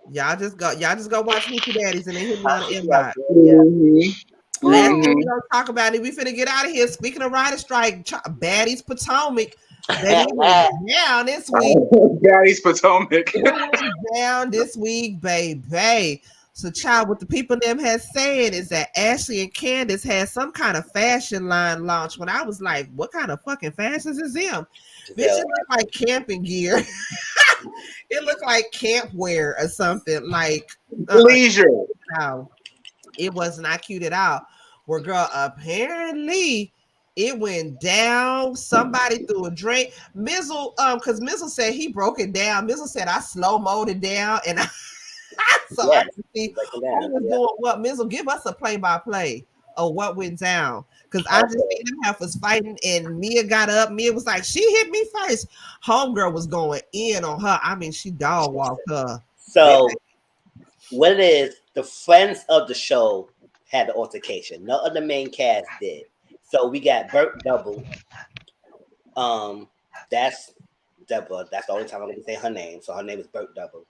Y'all just go watch Hoochie Daddies and then hit me on the Yeah, inbox. yeah. Mhm, Last thing mhm. we gonna talk about it. We finna get out of here. Speaking of writer strike, Baddies Potomac, baby, it went down this week. Baddies Potomac. It went down this week, baby. So, child, what the people them had saying is that Ashley and Candace had some kind of fashion line launch. When I was like, "What kind of fucking fashions is them?" Bitch, Yeah. it looked like camping gear. It looked like camp wear or something. Like, Leisure. no, it was not cute at all. Where girl, apparently it went down. Somebody threw a drink. Mizzle, because Mizzle said he broke it down. Mizzle said I slow mode it down, and so I Yes. can see Breaking who down. was Yeah. doing what. Mizzle, give us a play-by-play of what went down. Because I just Okay. seen them heifers fighting, and Mia got up. Mia was like, she hit me first. Homegirl was going in on her. I mean, she dog walked her. So what it is, the friends of the show had the altercation. None of the main cast did. So we got Burt Double. That's Deborah. That's the only time I'm gonna say her name. So her name is Burt Double.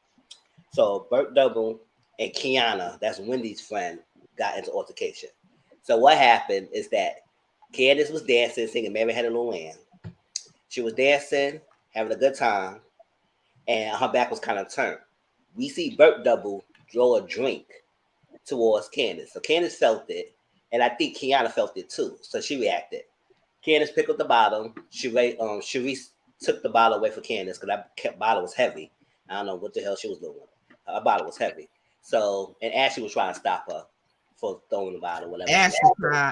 So Burt Double and Kiana, that's Wendy's friend, got into altercation. So what happened is that Candace was dancing, singing Mary Had a Little Lamb. She was dancing, having a good time, and her back was kind of turned. We see Burt Double throw a drink towards Candace. So Candace felt it, and I think Kiana felt it too. So she reacted. Candace picked up the bottle. Sharice took the bottle away from Candace because that bottle was heavy. I don't know what the hell she was doing. Her bottle was heavy. So, and Ashley was trying to stop her for throwing the bottle, whatever.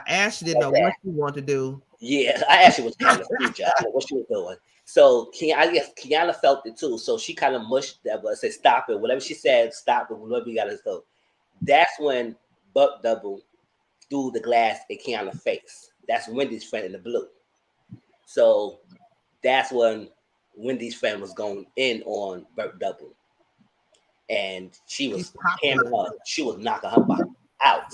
Ashley didn't know what she wanted to do. Yeah, I actually was kind of future. I don't know what she was doing. So I guess Kiana felt it too. So she kind of mushed that, but said, "Stop it." Whatever she said, stop it. Whatever you got to do. That's when Buck Double threw the glass in Kiana's face. That's Wendy's friend in the blue. So that's when Wendy's friend was going in on Burt Double. And she was hammering her. She was knocking her body out.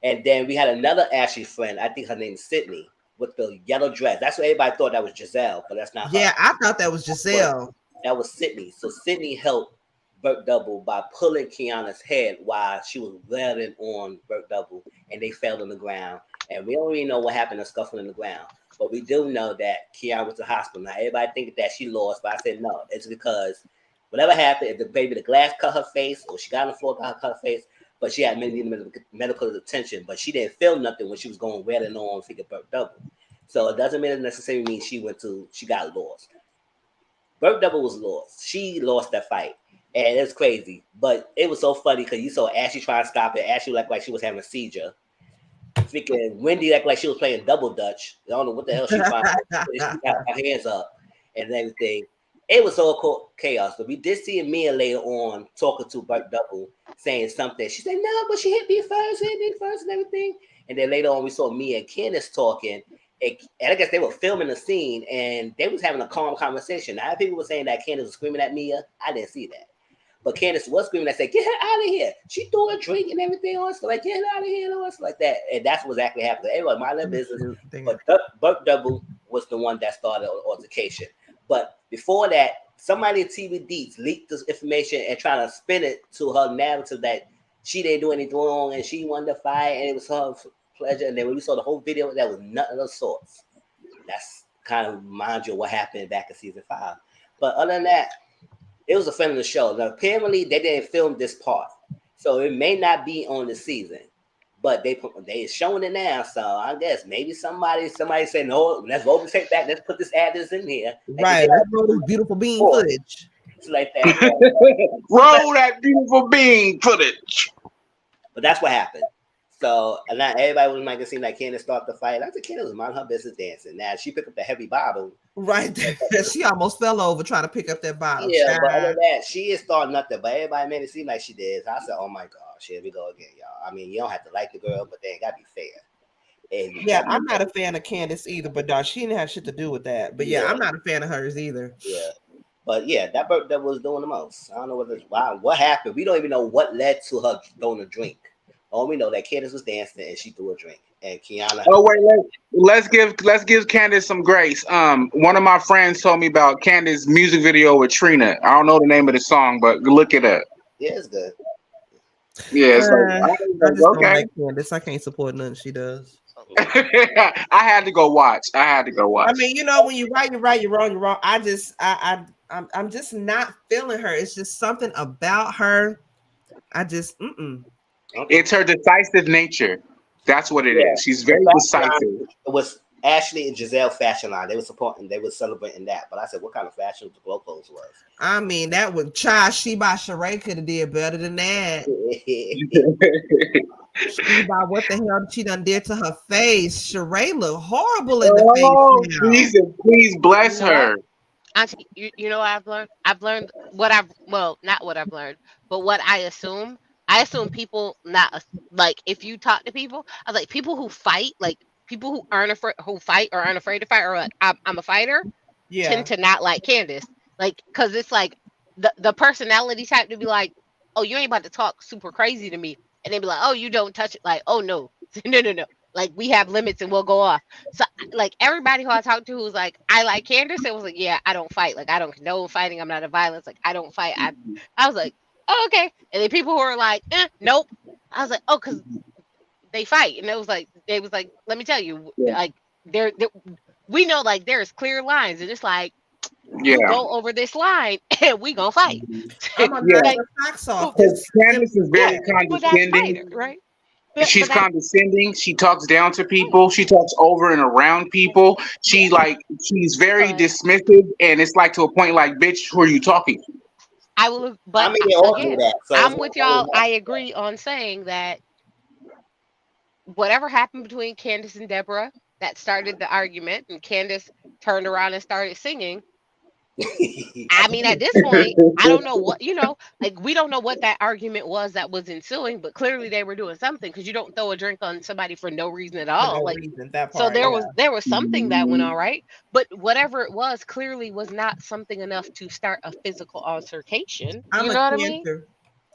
And then we had another Ashley friend. I think her name is Sydney with the yellow dress. That's what everybody thought that was Giselle, but that's not her. Yeah, I thought that was Giselle. That was Sydney. So Sydney helped Burt Double by pulling Kiana's head while she was wailing on Burt Double, and they fell on the ground. And we don't really know what happened to scuffling in the ground. But we do know that Kiana was to the hospital. Now, everybody thinking that she lost, but I said no. It's because whatever happened, if the glass cut her face or she got on the floor, cut her face, but she had medical attention, but she didn't feel nothing when she was going wailing on figure Burt Double. So it doesn't necessarily mean she got lost. Burt Double was lost. She lost that fight. And it's crazy. But it was so funny because you saw Ashley trying to stop it. Ashley looked like she was having a seizure. Freaking Wendy looked like she was playing double dutch. I don't know what the hell she trying to do. She got her hands up and everything. It was all chaos. But we did see Mia later on talking to Burt Double, saying something. She said, "No, but she hit me first and everything." And then later on, we saw Mia and Candace talking. And I guess they were filming the scene, and they was having a calm conversation. Now, people were saying that Candace was screaming at Mia. I didn't see that. But Candace was screaming. I said, "Get her out of here." She threw a drink and everything on. So like, "Get her out of here," and stuff like that. And that's what exactly happened. Everyone mind their business. But Burt Double was the one that started the altercation. But before that, somebody at TV Deets leaked this information and trying to spin it to her narrative that she didn't do anything wrong and she wanted to fight and it was her pleasure. And then when we saw the whole video, that was nothing of the sorts. That's kind of reminds you of what happened back in season 5. But other than that, it was a friend of the show. Now, apparently, they didn't film this part, so it may not be on the season. But they showing it now, so I guess maybe somebody said, "No, let's take back. Let's put this address in here." Right, let's roll this beautiful bean footage. It's like that. Roll that beautiful bean footage. But that's what happened. So, and now everybody was making it seem like Candace started the fight. I think Candace was minding her business dancing. Now she picked up the heavy bottle. Right. She almost fell over trying to pick up that bottle. Yeah, but other than that, she is starting nothing. But everybody made it seem like she did. So I said, "Oh my gosh, here we go again, y'all." I mean, you don't have to like the girl, but they gotta be fair. And yeah, I'm not a fan of Candace either, but she didn't have shit to do with that. But yeah, I'm not a fan of hers either. Yeah. But yeah, that was doing the most. I don't know what happened. We don't even know what led to her throwing a drink. All we know that Candace was dancing and she threw a drink. And Kiana. Oh wait, let's give Candace some grace. One of my friends told me about Candace's music video with Trina. I don't know the name of the song, but look it up. Yeah, it's good. Yeah, it's I just don't like Candace. I can't support nothing she does. I had to go watch. I mean, you know, when you right, you're right. You're wrong, you're wrong. I'm just not feeling her. It's just something about her. I just It's her decisive nature. That's what it is. She's very decisive. It was Ashley and Giselle fashion line. They were celebrating that. But I said, what kind of fashion the glow clothes was? I mean, that would She by Sheree could have did better than that. She by what the hell she done did to her face. Sheree looked horrible in the face. Please bless her. Auntie, you know what I've learned not what I've learned, but what I assume people not like if you talk to people, I was like people who fight, like people who fight or aren't afraid to fight, or like I'm a fighter, tend to not like Candace, like because it's like the personality type to be like, oh, you ain't about to talk super crazy to me, and they be like, oh, you don't touch it, like, oh no, no, like we have limits and we'll go off. So like everybody who I talked to who's like, I like Candace, it was like, yeah, I don't fight, like I don't condone fighting, I'm not a violence, like I don't fight. I was like, oh, okay. And then people who were like, nope. I was like, oh, because they fight. And they was like, let me tell you, like we know like there's clear lines, and it's like you go over this line and we gonna fight. I'm gonna like, socks off. Candace is very condescending, right? She's condescending. She talks down to people. She talks over and around people. She's very dismissive, and it's like to a point like, bitch, who are you talking to? I will, but I mean, they all do again, that. So I'm with y'all. I agree on saying that whatever happened between Candace and Deborah that started the argument, and Candace turned around and started singing. I mean, at this point, I don't know what, like we don't know what that argument was that was ensuing, but clearly they were doing something because you don't throw a drink on somebody for no reason at For all. no Like, reason, that so part. Yeah. there was something that went on, right? But whatever it was, clearly was not something enough to start a physical altercation. I'm You a know what I mean? Cancer.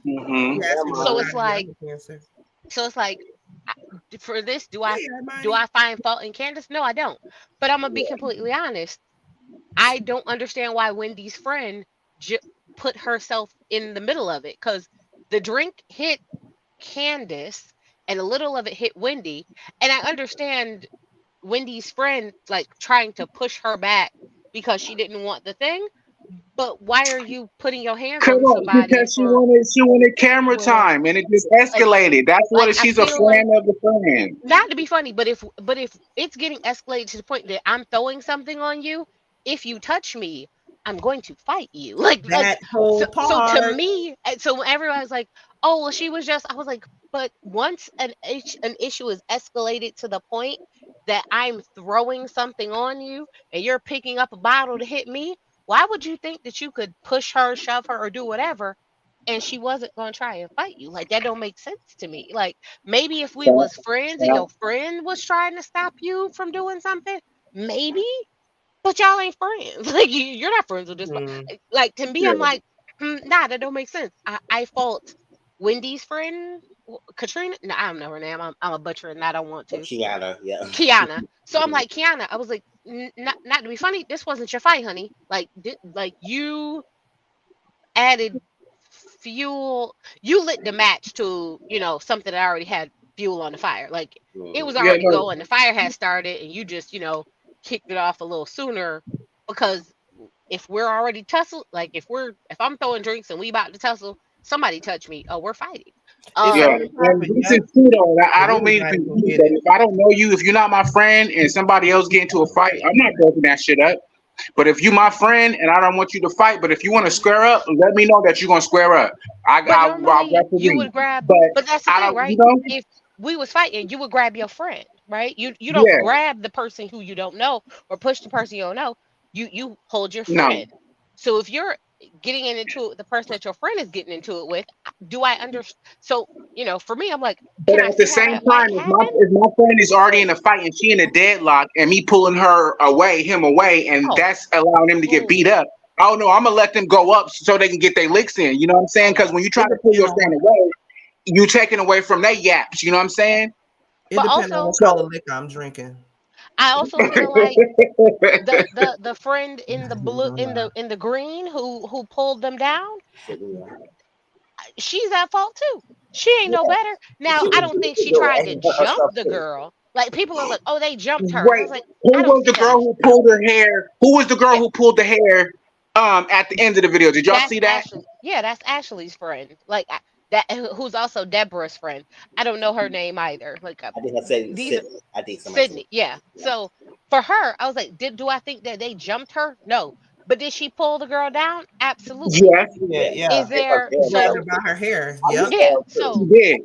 Mm-hmm. You asked me what So sign it's I am. like, I'm a Cancer. so it's like, for this, do Hey, Hermione. I find fault in Candace? No, I don't. But I'm gonna be completely honest. I don't understand why Wendy's friend put herself in the middle of it, because the drink hit Candace and a little of it hit Wendy, and I understand Wendy's friend like trying to push her back because she didn't want the thing. But why are you putting your hands Come on on, somebody because for she wanted camera well, time, and it just like escalated. That's what I she's a feel like, fan of the friend. not to be funny, but if it's getting escalated to the point that I'm throwing something on you, if you touch me, I'm going to fight you. That whole So to part. me, and so everyone's like, oh well, she was just. I was like, but once an issue is escalated to the point that I'm throwing something on you and you're picking up a bottle to hit me, why would you think that you could push her, shove her, or do whatever? And she wasn't gonna try and fight you. Like that don't make sense to me. Like maybe if we was friends and your friend was trying to stop you from doing something, maybe, but y'all ain't friends. Like you're not friends with this. Mm. Like to me, I'm like, nah, that don't make sense. I fault Wendy's friend, Katrina. No, I don't know her name. I'm a butcher and I don't want to. Kiana, yeah. Kiana. So I'm like, Kiana. I was like, not to be funny. This wasn't your fight, honey. Like you added fuel. You lit the match to something that already had fuel on the fire. Like it was Yeah, already no, going. The fire had started, and you just kicked it off a little sooner because if we're already tussle, like if I'm throwing drinks and we about to tussle, somebody touch me. Oh, we're fighting. It's yeah, already and popping. this Yep. is true though. I don't mean to Everybody be gonna rude, get but it. if I don't know you, if you're not my friend, and somebody else get into a fight, I'm not breaking that shit up. But if you my friend and I don't want you to fight, but if you want to square up, let me know that you're gonna square up. But I'll normally you referee. would grab. But But that's the I thing, don't, right? If we was fighting, you would grab your friend, right? You don't yeah, grab the person who you don't know or push the person you don't know. You hold your no. friend. So if you're getting into it with the person that your friend is getting into it with, do I understand? So for me, I'm like, But can I at the see how same that might time, happen? if my friend is already in a fight and she in a deadlock, and me pulling him away, and Oh, that's allowing him to get beat oh, up. Oh no, I'm gonna let them go up so they can get their licks in. You know what I'm saying? oh Because yeah. when you try It to pull depends your on what. friend away, you taking away from their yaps. You know what I'm saying? It But depends on also, what color So liquor I'm drinking. I also feel like yeah, the friend in the I ain't blue gonna lie. in the green who pulled them down, Yeah. she's at fault too. She ain't no better. Now, She I was don't think she doing tried to her jump stuff the too. girl. Like people are like, "Oh, they jumped her," and I wait, was like, who "I don't was the see that on girl the who video." pulled her hair? Who was the girl Yeah, who pulled the hair? At the end of the video, did y'all that's see that? Ashley. Yeah, that's Ashley's friend. Like that, who's also Deborah's friend. I don't know her name either. Like I think I said these Sydney. I think somebody told Sydney. me. Yeah. So for her, I was like, do I think that they jumped her? No. But did she pull the girl down? Absolutely. Yes, Yeah, Yeah, yeah. Is they fucked there her He up grabbed too. her by her hair. I Yep. was yeah. down she too. did.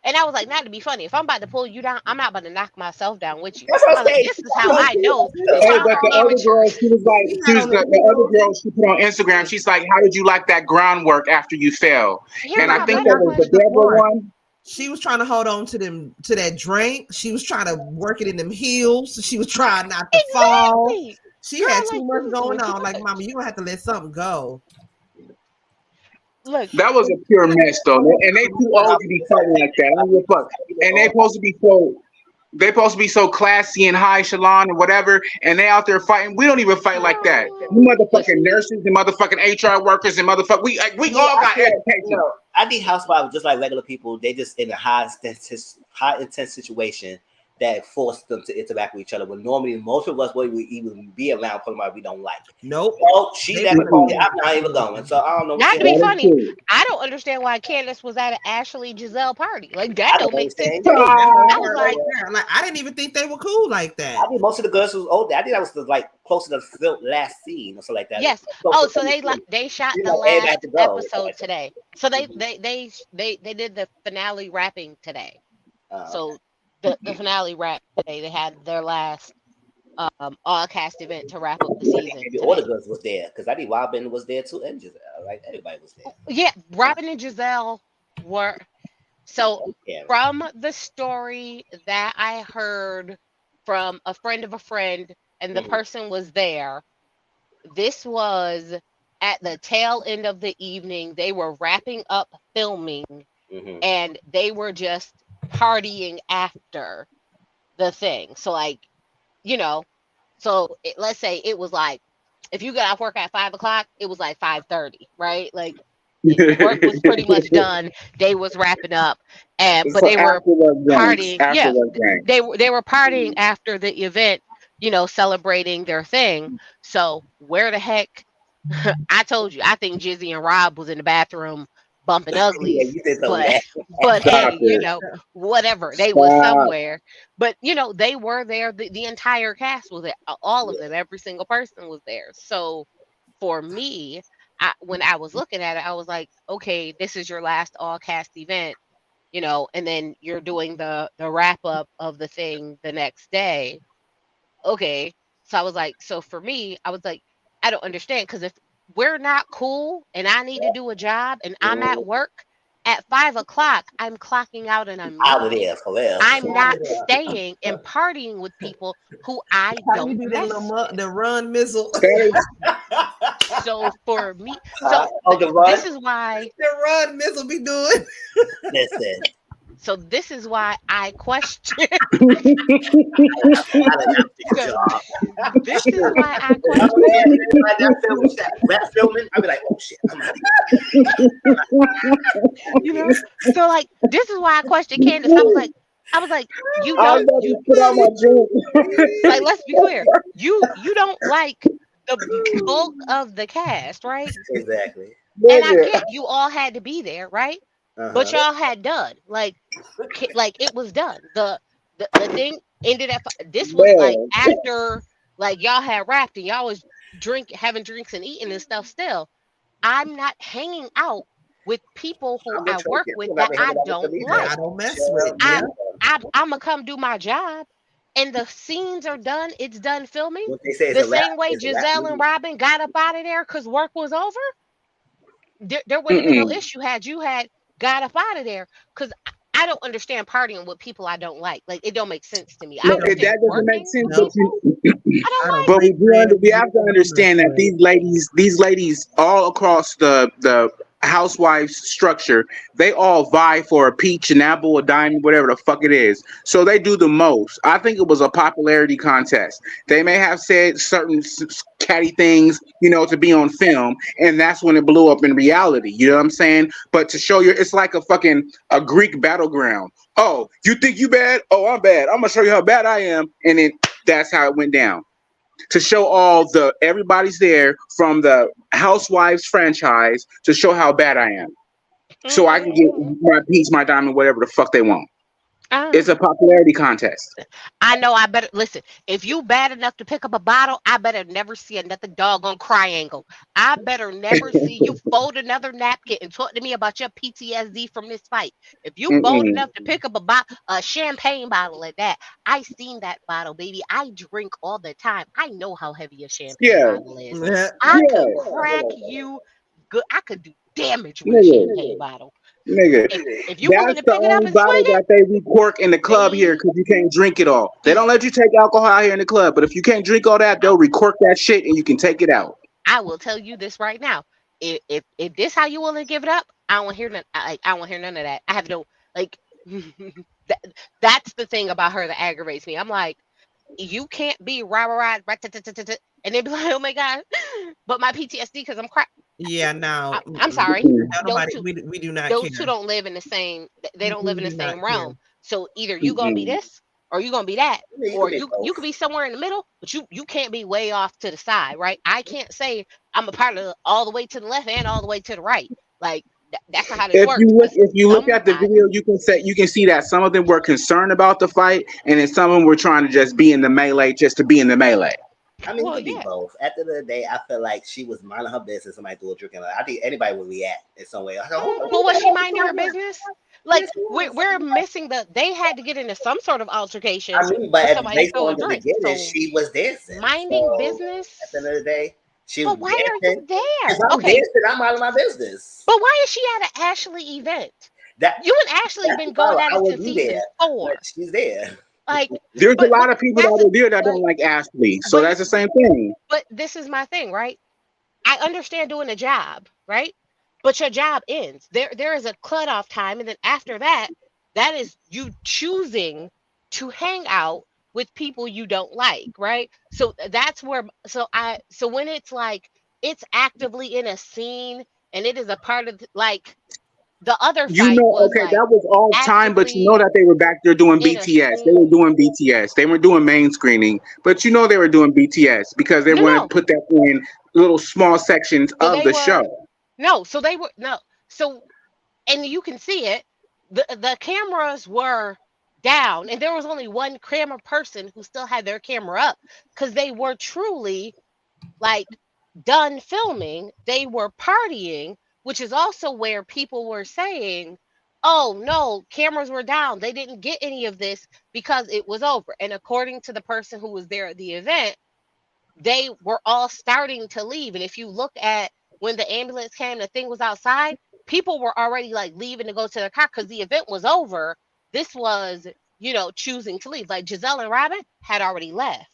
And I was like, not to be funny. If I'm about to pull you down, I'm not about to knock myself down with you. That's what I I'm was like, saying. this is That's how what I'm I saying. know That's that Hey, what y'all but are the other girl, amateurs. she was like, He had on the the other heels. girl she put on Instagram. She's like, "How did you like that groundwork after you fell?" Here's And I my Nah, think but better that that's was the the question. Deborah part. one. She was trying to hold on to that drink. She was trying to work it in them heels. So she was trying not to fall. Exactly. She Girl, had too like much you was going doing too on. Like, mama, much. you gonna have to let something go. Look, That was a pure mess, though. And they too I'm old to be fighting like that. I don't give a fuck. And they supposed to be so. They supposed to be so classy and high echelon and whatever, and they out there fighting. We don't even fight like that. You listen, motherfucking nurses and motherfucking HR workers and motherfucker. We Yeah, all I got feel like, education. I think housewives just like regular people. They just in a high intense situation. that forced them to interact with each other. When normally most of us would even be around Potomac, we don't like it. Nope. Oh, she's at the party. I'm not even going. So I don't know. Not to be funny, I don't understand why Candace was at an Ashley Giselle party. Like that don't make sense to me. I was like, I didn't even think they were cool like that. I think most of the girls was older. I think that was like close to the last scene or something like that. Yes. Oh, so they shot the last episode today. So they did the finale wrapping today. So the finale wrap today. They had their last all cast event to wrap up the season. Maybe all the girls was there because I think Robin was there too and Giselle. Right, everybody was there. Yeah, Robin and Giselle were. So from the story that I heard from a friend of a friend, and the person was there, this was at the tail end of the evening. They were wrapping up filming, and they were just partying after the thing. So like, you know, so let's say it was like, if you got off work at 5 o'clock, it was like 5:30, right? Like work was pretty much done. They was wrapping up, but they were partying. Yeah, they were partying after the event, you know, celebrating their thing. So where the heck? I told you, I think Jizzy and Rob was in the bathroom bumping uglies, but hey, you know, whatever, they were somewhere. But you know, they were there. The entire cast was there. All of them, every single person was there. So for me, when I was looking at it, I was like, okay, this is your last all cast event, you know, and then you're doing the wrap up of the thing the next day. Okay, so I was like, so for me, I was like, I don't understand, because if we're not cool and I need to do a job and I'm at work at 5 o'clock, I'm clocking out and I'm out of there for real. I'm not staying and partying with people who I don't mess with. The run Mizzle. So for me, this is why the run Mizzle be doing. Listen. So this is why I question. This is why I question. That filming, I'd be like, oh shit, I'm not you know, so like this is why I question Candace. I was like, you don't. Like, let's be clear. You don't like the bulk of the cast, right? Exactly. And I get you all had to be there, right? But y'all had done like it was done. The thing ended at this was like after like y'all had wrapped and y'all was having drinks and eating and stuff. Still, I'm not hanging out with people who I work with that I don't like. I don't mess with. I'm gonna come do my job, and the scenes are done. It's done filming. The same way Giselle and Robin got up out of there because work was over. There wouldn't be no issue had you had got up out of there, because I don't understand partying with people I don't like. Like, it don't make sense to me. No, that doesn't make sense. But we have to understand that these ladies all across the housewives structure, they all vie for a peach, an apple, a diamond, whatever the fuck it is. So they do the most. I think it was a popularity contest. They may have said certain catty things, you know, to be on film, and that's when it blew up in reality. You know what I'm saying? But to show you, it's like a Greek battleground. Oh, you think you bad? Oh, I'm bad. I'm gonna show you how bad I am, and then that's how it went down. To show everybody's there from the Housewives franchise to show how bad I am. So I can get my peach, my diamond, whatever the fuck they want. It's a popularity contest. I know. I better listen. If you bad enough to pick up a bottle, I better never see another doggone triangle. I better never see you fold another napkin and talk to me about your PTSD from this fight. If you bold enough to pick up a champagne bottle like that, I seen that bottle, baby. I drink all the time. I know how heavy a champagne bottle is. I could crack you good. I could do damage with a champagne bottle. Nigga, if you want to pick it up and swing it, that they recork in the club here because you can't drink it all. They don't let you take alcohol here in the club, but if you can't drink all that, they'll recork that shit and you can take it out. I will tell you this right now. If this how you want to give it up, I don't want to hear none. I don't want to hear none of that. I have no like. That's the thing about her that aggravates me. I'm like, you can't be rah, and then be like, oh my god, but my PTSD because I'm crying. Yeah, no. I'm sorry. We do not. Those two don't live in the same. They don't live in the same realm. So either you gonna be this or you gonna be that, or you could be somewhere in the middle, but you can't be way off to the side, right? I can't say I'm a part of all the way to the left and all the way to the right. Like that's not how this works. If you look at the video, you can see that some of them were concerned about the fight, and then some of them were trying to just be in the melee just to be in the melee. I mean, it could be both. At the end of the day, I feel like she was minding her business. Somebody threw a drink in her. I think anybody would react in some way. But was she minding her business? Like we're missing they had to get into some sort of altercation. I mean, but based on the beginning, she was dancing. Minding business. At the end of the day, she was dancing. Why are you there? I'm dancing, I'm minding my business. But why is she at an Ashley event? You and Ashley been going at it since season 4. She's there. Like there's a lot of people that are there that don't like Ashley, so that's the same thing. But this is my thing, right? I understand doing a job, right? But your job ends. There is a cutoff time, and then after that, that is you choosing to hang out with people you don't like, right? So that's where so when it's like it's actively in a scene and it is a part of like the other fight was okay, that was all time, but you know that they were back there doing BTS. They were doing BTS. They were doing main screening, but you know they were doing BTS because they want to put that in little small sections of the show. No, so they were so, and you can see it. The cameras were down, and there was only one camera person who still had their camera up because they were truly like done filming. They were partying. Which is also where people were saying, oh, no, cameras were down. They didn't get any of this because it was over. And according to the person who was there at the event, they were all starting to leave. And if you look at when the ambulance came, the thing was outside, people were already like leaving to go to their car because the event was over. This was, choosing to leave. Like Giselle and Robin had already left.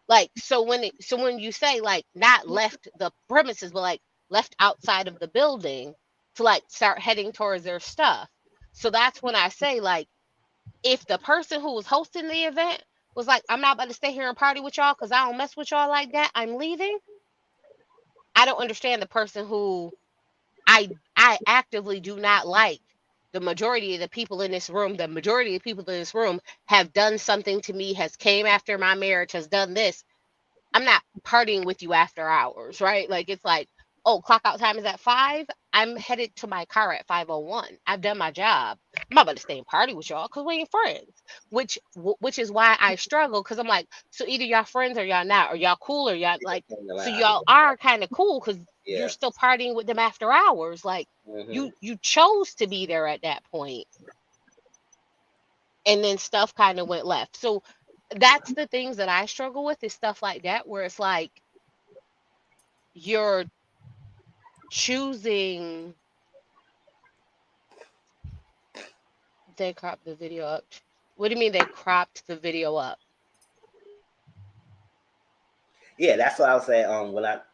Like, so when you say like not left the premises, but like left outside of the building to like start heading towards their stuff. So that's when I say like, if the person who was hosting the event was like, I'm not about to stay here and party with y'all because I don't mess with y'all like that, I'm leaving. I don't understand the person who I actively do not like. The majority of the people in this room, have done something to me, has came after my marriage, has done this. I'm not partying with you after hours, right? Like it's like, oh, clock out time is at 5. I'm headed to my car at 5:01. I've done my job. I'm not about to stay and party with y'all because we ain't friends. Which is why I struggle because I'm like, so either y'all friends or y'all not, or y'all cool or y'all like. So y'all are kind of cool because you're still partying with them after hours. Like you chose to be there at that point, and then stuff kind of went left. So that's the things that I struggle with is stuff like that where it's like you're choosing. They cropped the video up. What do you mean they cropped the video up? Yeah, that's what I was saying.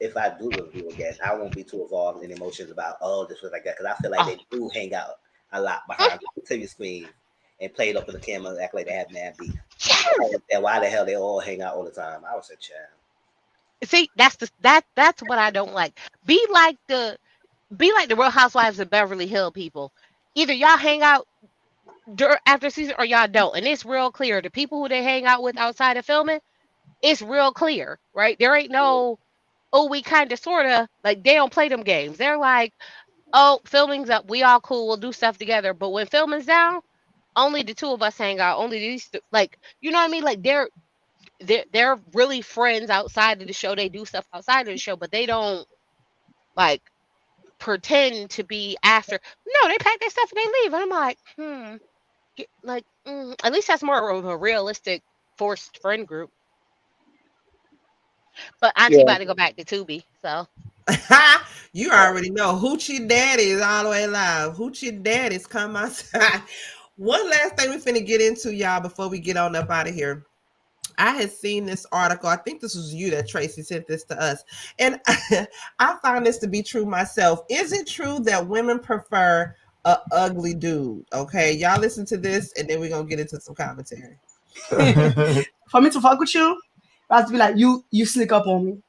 If I do review again, I won't be too involved in emotions about this was like that because I feel like they do hang out a lot behind the TV screen and play it up to the camera and act like they have mad beef. And why the hell they all hang out all the time? I was a child. See, that's what I don't like. Be like the Real Housewives of Beverly Hills people. Either y'all hang out after season or y'all don't, and it's real clear. The people who they hang out with outside of filming, it's real clear, right? There ain't no, we kind of sort of like they don't play them games. They're like, oh, filming's up, we all cool, we'll do stuff together. But when filming's down, only the two of us hang out. Only these, like, you know what I mean? Like they're really friends outside of the show. They do stuff outside of the show, but they don't like pretend to be after. No, they pack their stuff and they leave. And I'm like, at least that's more of a realistic forced friend group. But Auntie about to go back to Tubi, so. You already know Hoochie Daddy's all the way live. Hoochie Daddy's come outside. One last thing we finna get into, y'all, before we get on up out of here. I had seen this article. I think this was you that Tracy sent this to us. And I found this to be true myself. Is it true that women prefer a ugly dude? Okay, y'all listen to this and then we're going to get into some commentary. For me to fuck with you, I have to be like, you slick up on me.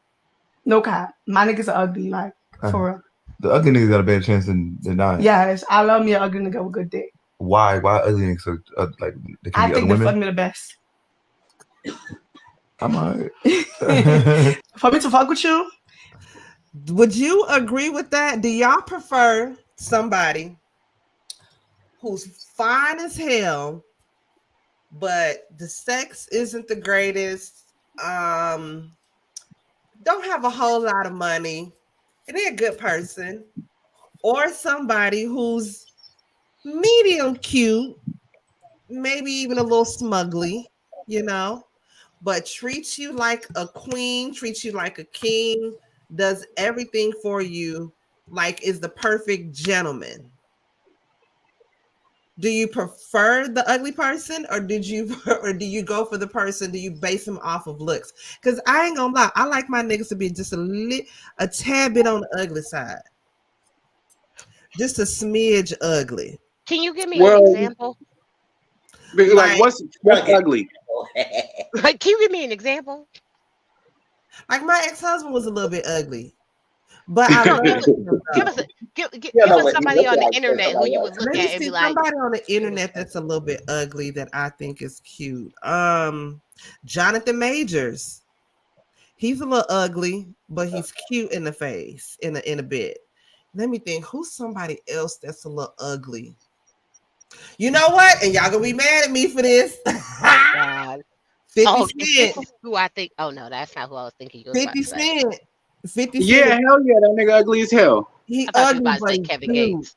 No cap. My niggas are ugly, like, for real. The ugly niggas got a better chance than not. Yes, I love me an ugly nigga with good dick. Why ugly niggas like they can I be think other they fuck women? me the best. I'm alright. For me to fuck with you, Would you agree with that? Do y'all prefer somebody who's fine as hell, but the sex isn't the greatest? Don't have a whole lot of money, and they're a good person, or somebody who's medium cute, maybe even a little smugly, you know, but treats you like a queen, treats you like a king, does everything for you, like is the perfect gentleman. Do you prefer the ugly person, or do you go for the person? Do you base them off of looks? Because I ain't gonna lie, I like my niggas to be just a tad bit on the ugly side, just a smidge ugly. Can you give me an Well, example? like Like, what's ugly? Like, can you give me an example? like my ex-husband was a little bit ugly, but I No, love give us, him give though. us, You give know us what he somebody looked on the like for internet who somebody you else. would look Let at me and be see like, somebody on the internet that's a little bit ugly that I think is cute. Jonathan Majors. He's a little ugly, but he's cute in the face in a bit. Let me think. Who's somebody else that's a little ugly? You know what? And y'all gonna be mad at me for this. oh God, 50 oh, if this Cent. is who I think. Oh no, that's not who I was thinking you was about 50 to say. Cent. 50 Yeah, Cent. hell yeah, that nigga ugly as hell. He I thought you was ugly, about to but say he's Kevin cute. Gates.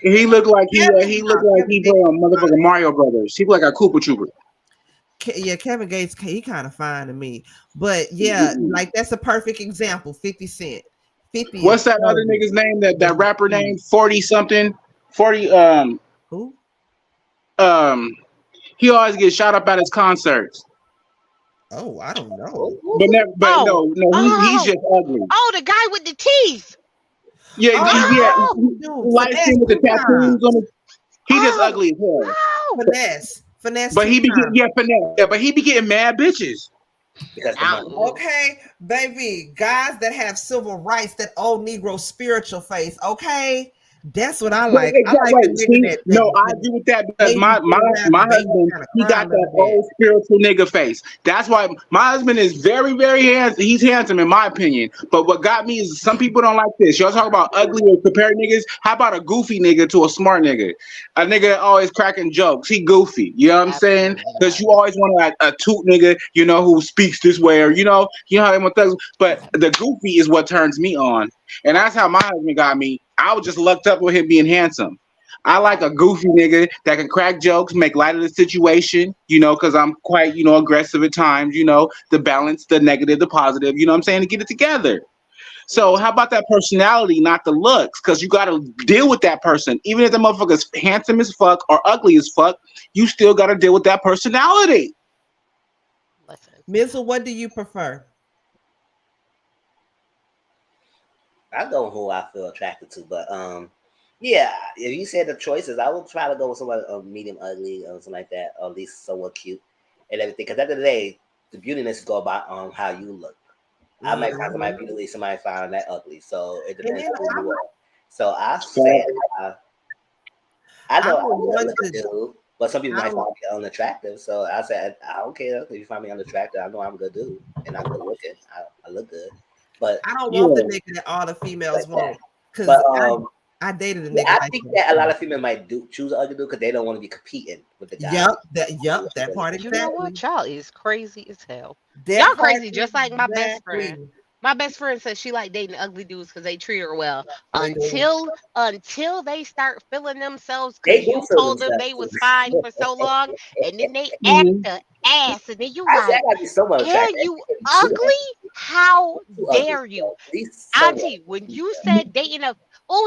He looked like Kevin he Gates. played on motherfucking Mario Brothers. He looked like a Koopa Trooper. Yeah, Kevin Gates, he kind of fine to me. But yeah, like that's a perfect example. 50 Cent. 50 is What's that other ugly, nigga's name? but That he's rapper name? cute. 40 something. 40 Who? um he always gets shot up at his concerts. Oh, I don't know. But Oh, he's oh, just ugly. oh, the guy with the teeth. Yeah, yeah. Oh, He dude, light finesse skin with the two tattoos times. on his. He just Oh, ugly as hell. oh. Finesse But two he be getting times. finesse. Yeah, but he be getting mad bitches. Because the money. Okay, baby, guys that have civil rights, that old Negro spiritual face. Okay, that's what I like. I like a Wait, nigga see, no, I that agree with that because maybe get around my the baby husband, kind of he cry a got little that bit. old spiritual nigga face. That's why my husband is very, very handsome. He's handsome in my opinion. But what got me is some people don't like this. Y'all talk about ugly or compare niggas. How about a goofy nigga to a smart nigga? A nigga that always cracking jokes. He goofy. You know what I'm saying? Absolutely Because not. you always want a toot nigga, who speaks this way, or how they want thugs. But the goofy is what turns me on. And that's how my husband got me. I was just lucked up with him being handsome. I like a goofy nigga that can crack jokes, make light of the situation, because I'm quite, aggressive at times, the balance, the negative, the positive, you know what I'm saying, to get it together. So how about that personality, not the looks? Because you got to deal with that person. Even if the motherfucker's handsome as fuck or ugly as fuck, you still got to deal with that personality. Listen, Mizzle, what do you prefer? I go who I feel attracted to, but yeah, if you said the choices, I would try to go with someone medium ugly or something like that, or at least somewhat cute and everything. Because at the end of the day, the beautiness go about how you look. I might find somebody beautiful, somebody find that ugly. So it depends on who you are. So I said, I know I look good, but some people might find me unattractive. So I said, I don't care if you find me unattractive. I know I'm a good dude and I'm good looking. I look good. But I don't want the nigga that all the females want. Because I dated a nigga. I think that a lot of females might choose an ugly dude because they don't want to be competing with the guy. That part exactly. You know what? Y'all is crazy as hell. That Y'all crazy, just like my best exactly. friend. My best friend says she like dating ugly dudes because they treat her well. Until they start feeling themselves because you told them they was fine for so long, and then they act the ass, and then you like, and you ugly? How dare you? Auntie, when you said dating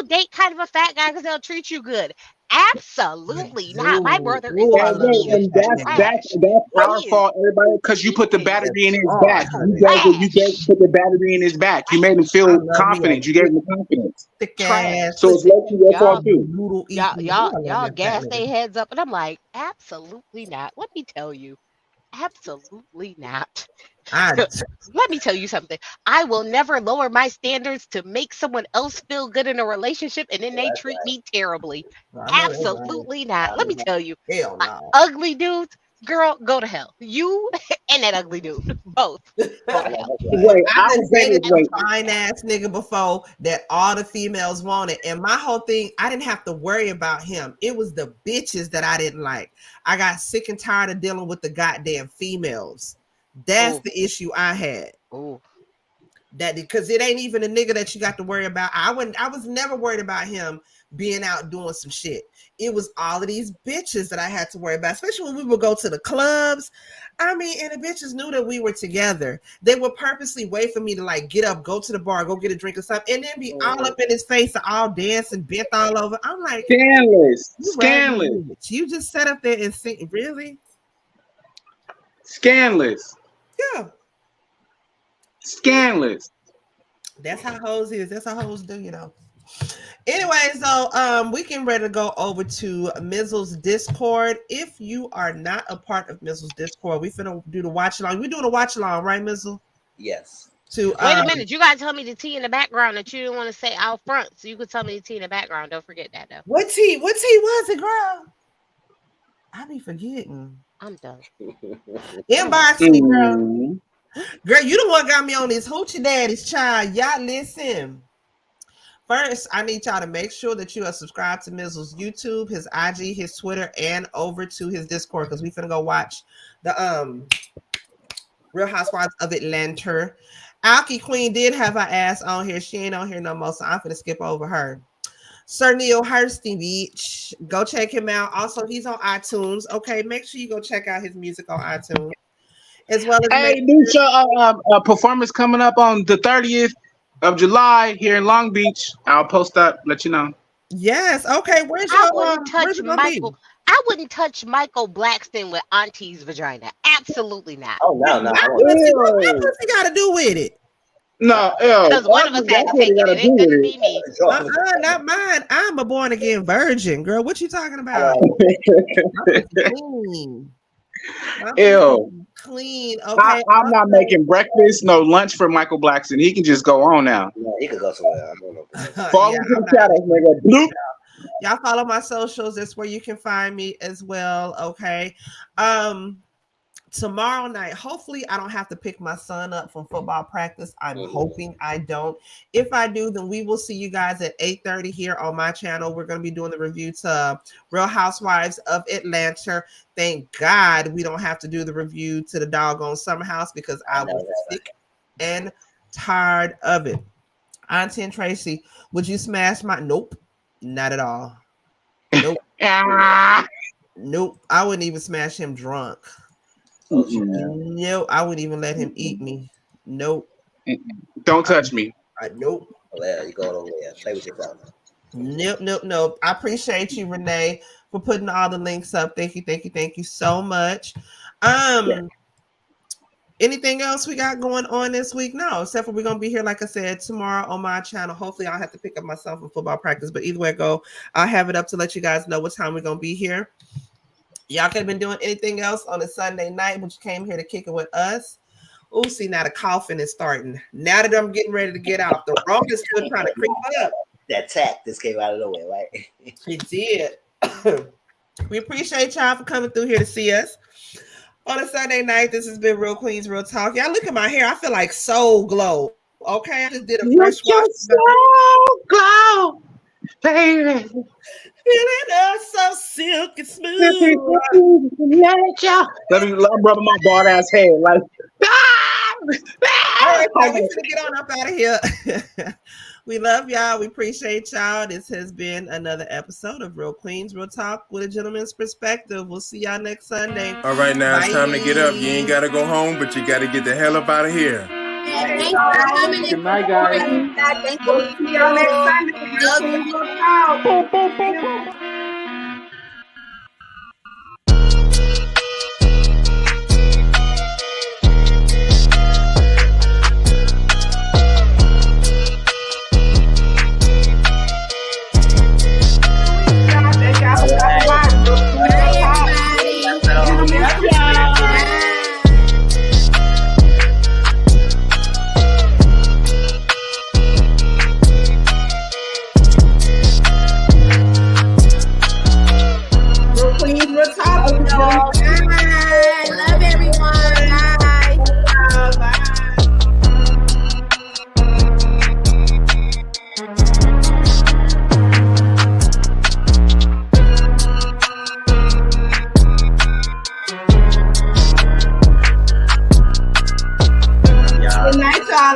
date kind of a fat guy because they'll treat you good. Absolutely not. My brother is And that's our fault, everybody, because you put the battery in his back. You gave put the battery in his back. You made him feel confident. You gave him the confidence. So it's your fault too. Y'all gas their heads up, and I'm like, absolutely not. Let me tell you, absolutely not. Let me tell you something. I will never lower my standards to make someone else feel good in a relationship and then they treat me terribly. Absolutely not. Let me tell you. Hell no. Ugly dudes, girl, go to hell. You and that ugly dude, both. Go to hell. Wait, I've been dating a fine ass nigga before that all the females wanted. And my whole thing, I didn't have to worry about him. It was the bitches that I didn't like. I got sick and tired of dealing with the goddamn females. That's the issue I had. That because it ain't even a nigga that you got to worry about. I was never worried about him being out doing some shit. It was all of these bitches that I had to worry about, especially when we would go to the clubs. I mean, and the bitches knew that we were together. They would purposely wait for me to like get up, go to the bar, go get a drink or something, and then be all up in his face and all dancing, bent all over. I'm like, scandalous. You just sat up there and sing, really? Scandalous. Yeah. Scandalous. That's how hoes is. That's how hoes do, you know. Anyway, so we can ready to go over to Mizzle's Discord. If you are not a part of Mizzle's Discord, we finna do the watch along. We're doing a watch along, right, Mizzle? Yes. To wait a minute, you gotta tell me the tea in the background that you didn't want to say out front. So you could tell me the tea in the background. Don't forget that though. What tea? What tea was it, girl? I be forgetting. I'm done. Inbox me, girl. Girl, you the one got me on this hoochie daddy's child. Y'all listen. First, I need y'all to make sure that you are subscribed to Mizzle's YouTube, his IG, his Twitter, and over to his Discord because we finna go watch the Real Housewives of Atlanta. Alki Queen did have her ass on here. She ain't on here no more, so I'm finna skip over her. Sir Neale Hurston Bih, go check him out. Also, he's on iTunes. Okay, make sure you go check out his music on iTunes. As well as a performance coming up on the 30th of July here in Long Beach. I'll post that, let you know. Yes. Okay. Where's I your wouldn't touch Michael. I wouldn't touch Michael Blackston with Auntie's vagina. Absolutely not. Oh no, no. What pussy got to do with it? No, because one of us had to take it. It ain't gonna be me. Not mine. I'm a born again virgin, girl. What you talking about? Ew. Clean. Okay. I'm not making breakfast, no lunch for Michael Blackston. He can just go on now. Yeah, he could go somewhere. I don't know. Follow to the shadows, nigga. Bloop. Y'all follow my socials. That's where you can find me as well. Okay. Tomorrow night, hopefully I don't have to pick my son up from football practice. I'm hoping I don't. If I do, then we will see you guys at 8:30 here on my channel. We're going to be doing the review to Real Housewives of Atlanta. Thank God we don't have to do the review to the doggone Summer House because I was sick and tired of it. Auntie and Tracy, would you smash my... Nope, not at all. Nope. Nope, I wouldn't even smash him drunk. No, I wouldn't even let him eat me. Nope. Don't touch me. Nope. Yeah, you go over there. Play with yourself. Nope. I appreciate you, Renee, for putting all the links up. Thank you so much. Anything else we got going on this week? No, except for we're gonna be here, like I said, tomorrow on my channel. Hopefully, I'll have to pick up myself in football practice, but either way I go, I'll have it up to let you guys know what time we're gonna be here. Y'all could have been doing anything else on a Sunday night, but you came here to kick it with us. Oh, see, now the coughing is starting. Now that I'm getting ready to get out, the rope is still trying to creep up. That tack just came out of nowhere, right? It did. We appreciate y'all for coming through here to see us on a Sunday night. This has been Real Queens Real Talk. Y'all look at my hair. I feel like Soul Glow. Okay, I just did a fresh wash. Soul Glow, baby. Feeling so silky smooth. Let me rub my bald ass head like. All right, we're gonna get on up out of here. We love y'all. We appreciate y'all. This has been another episode of Real Queens Real Talk with a gentleman's perspective. We'll see y'all next Sunday. All right, now it's time to get up. You ain't gotta go home, but you gotta get the hell up out of here. Good night, guys. Thank you. See y'all next Sunday.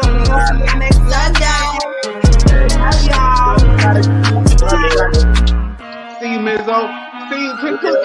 y'all. We're gonna see y'all next Sunday. Love y'all. See you, Mizzle. See you.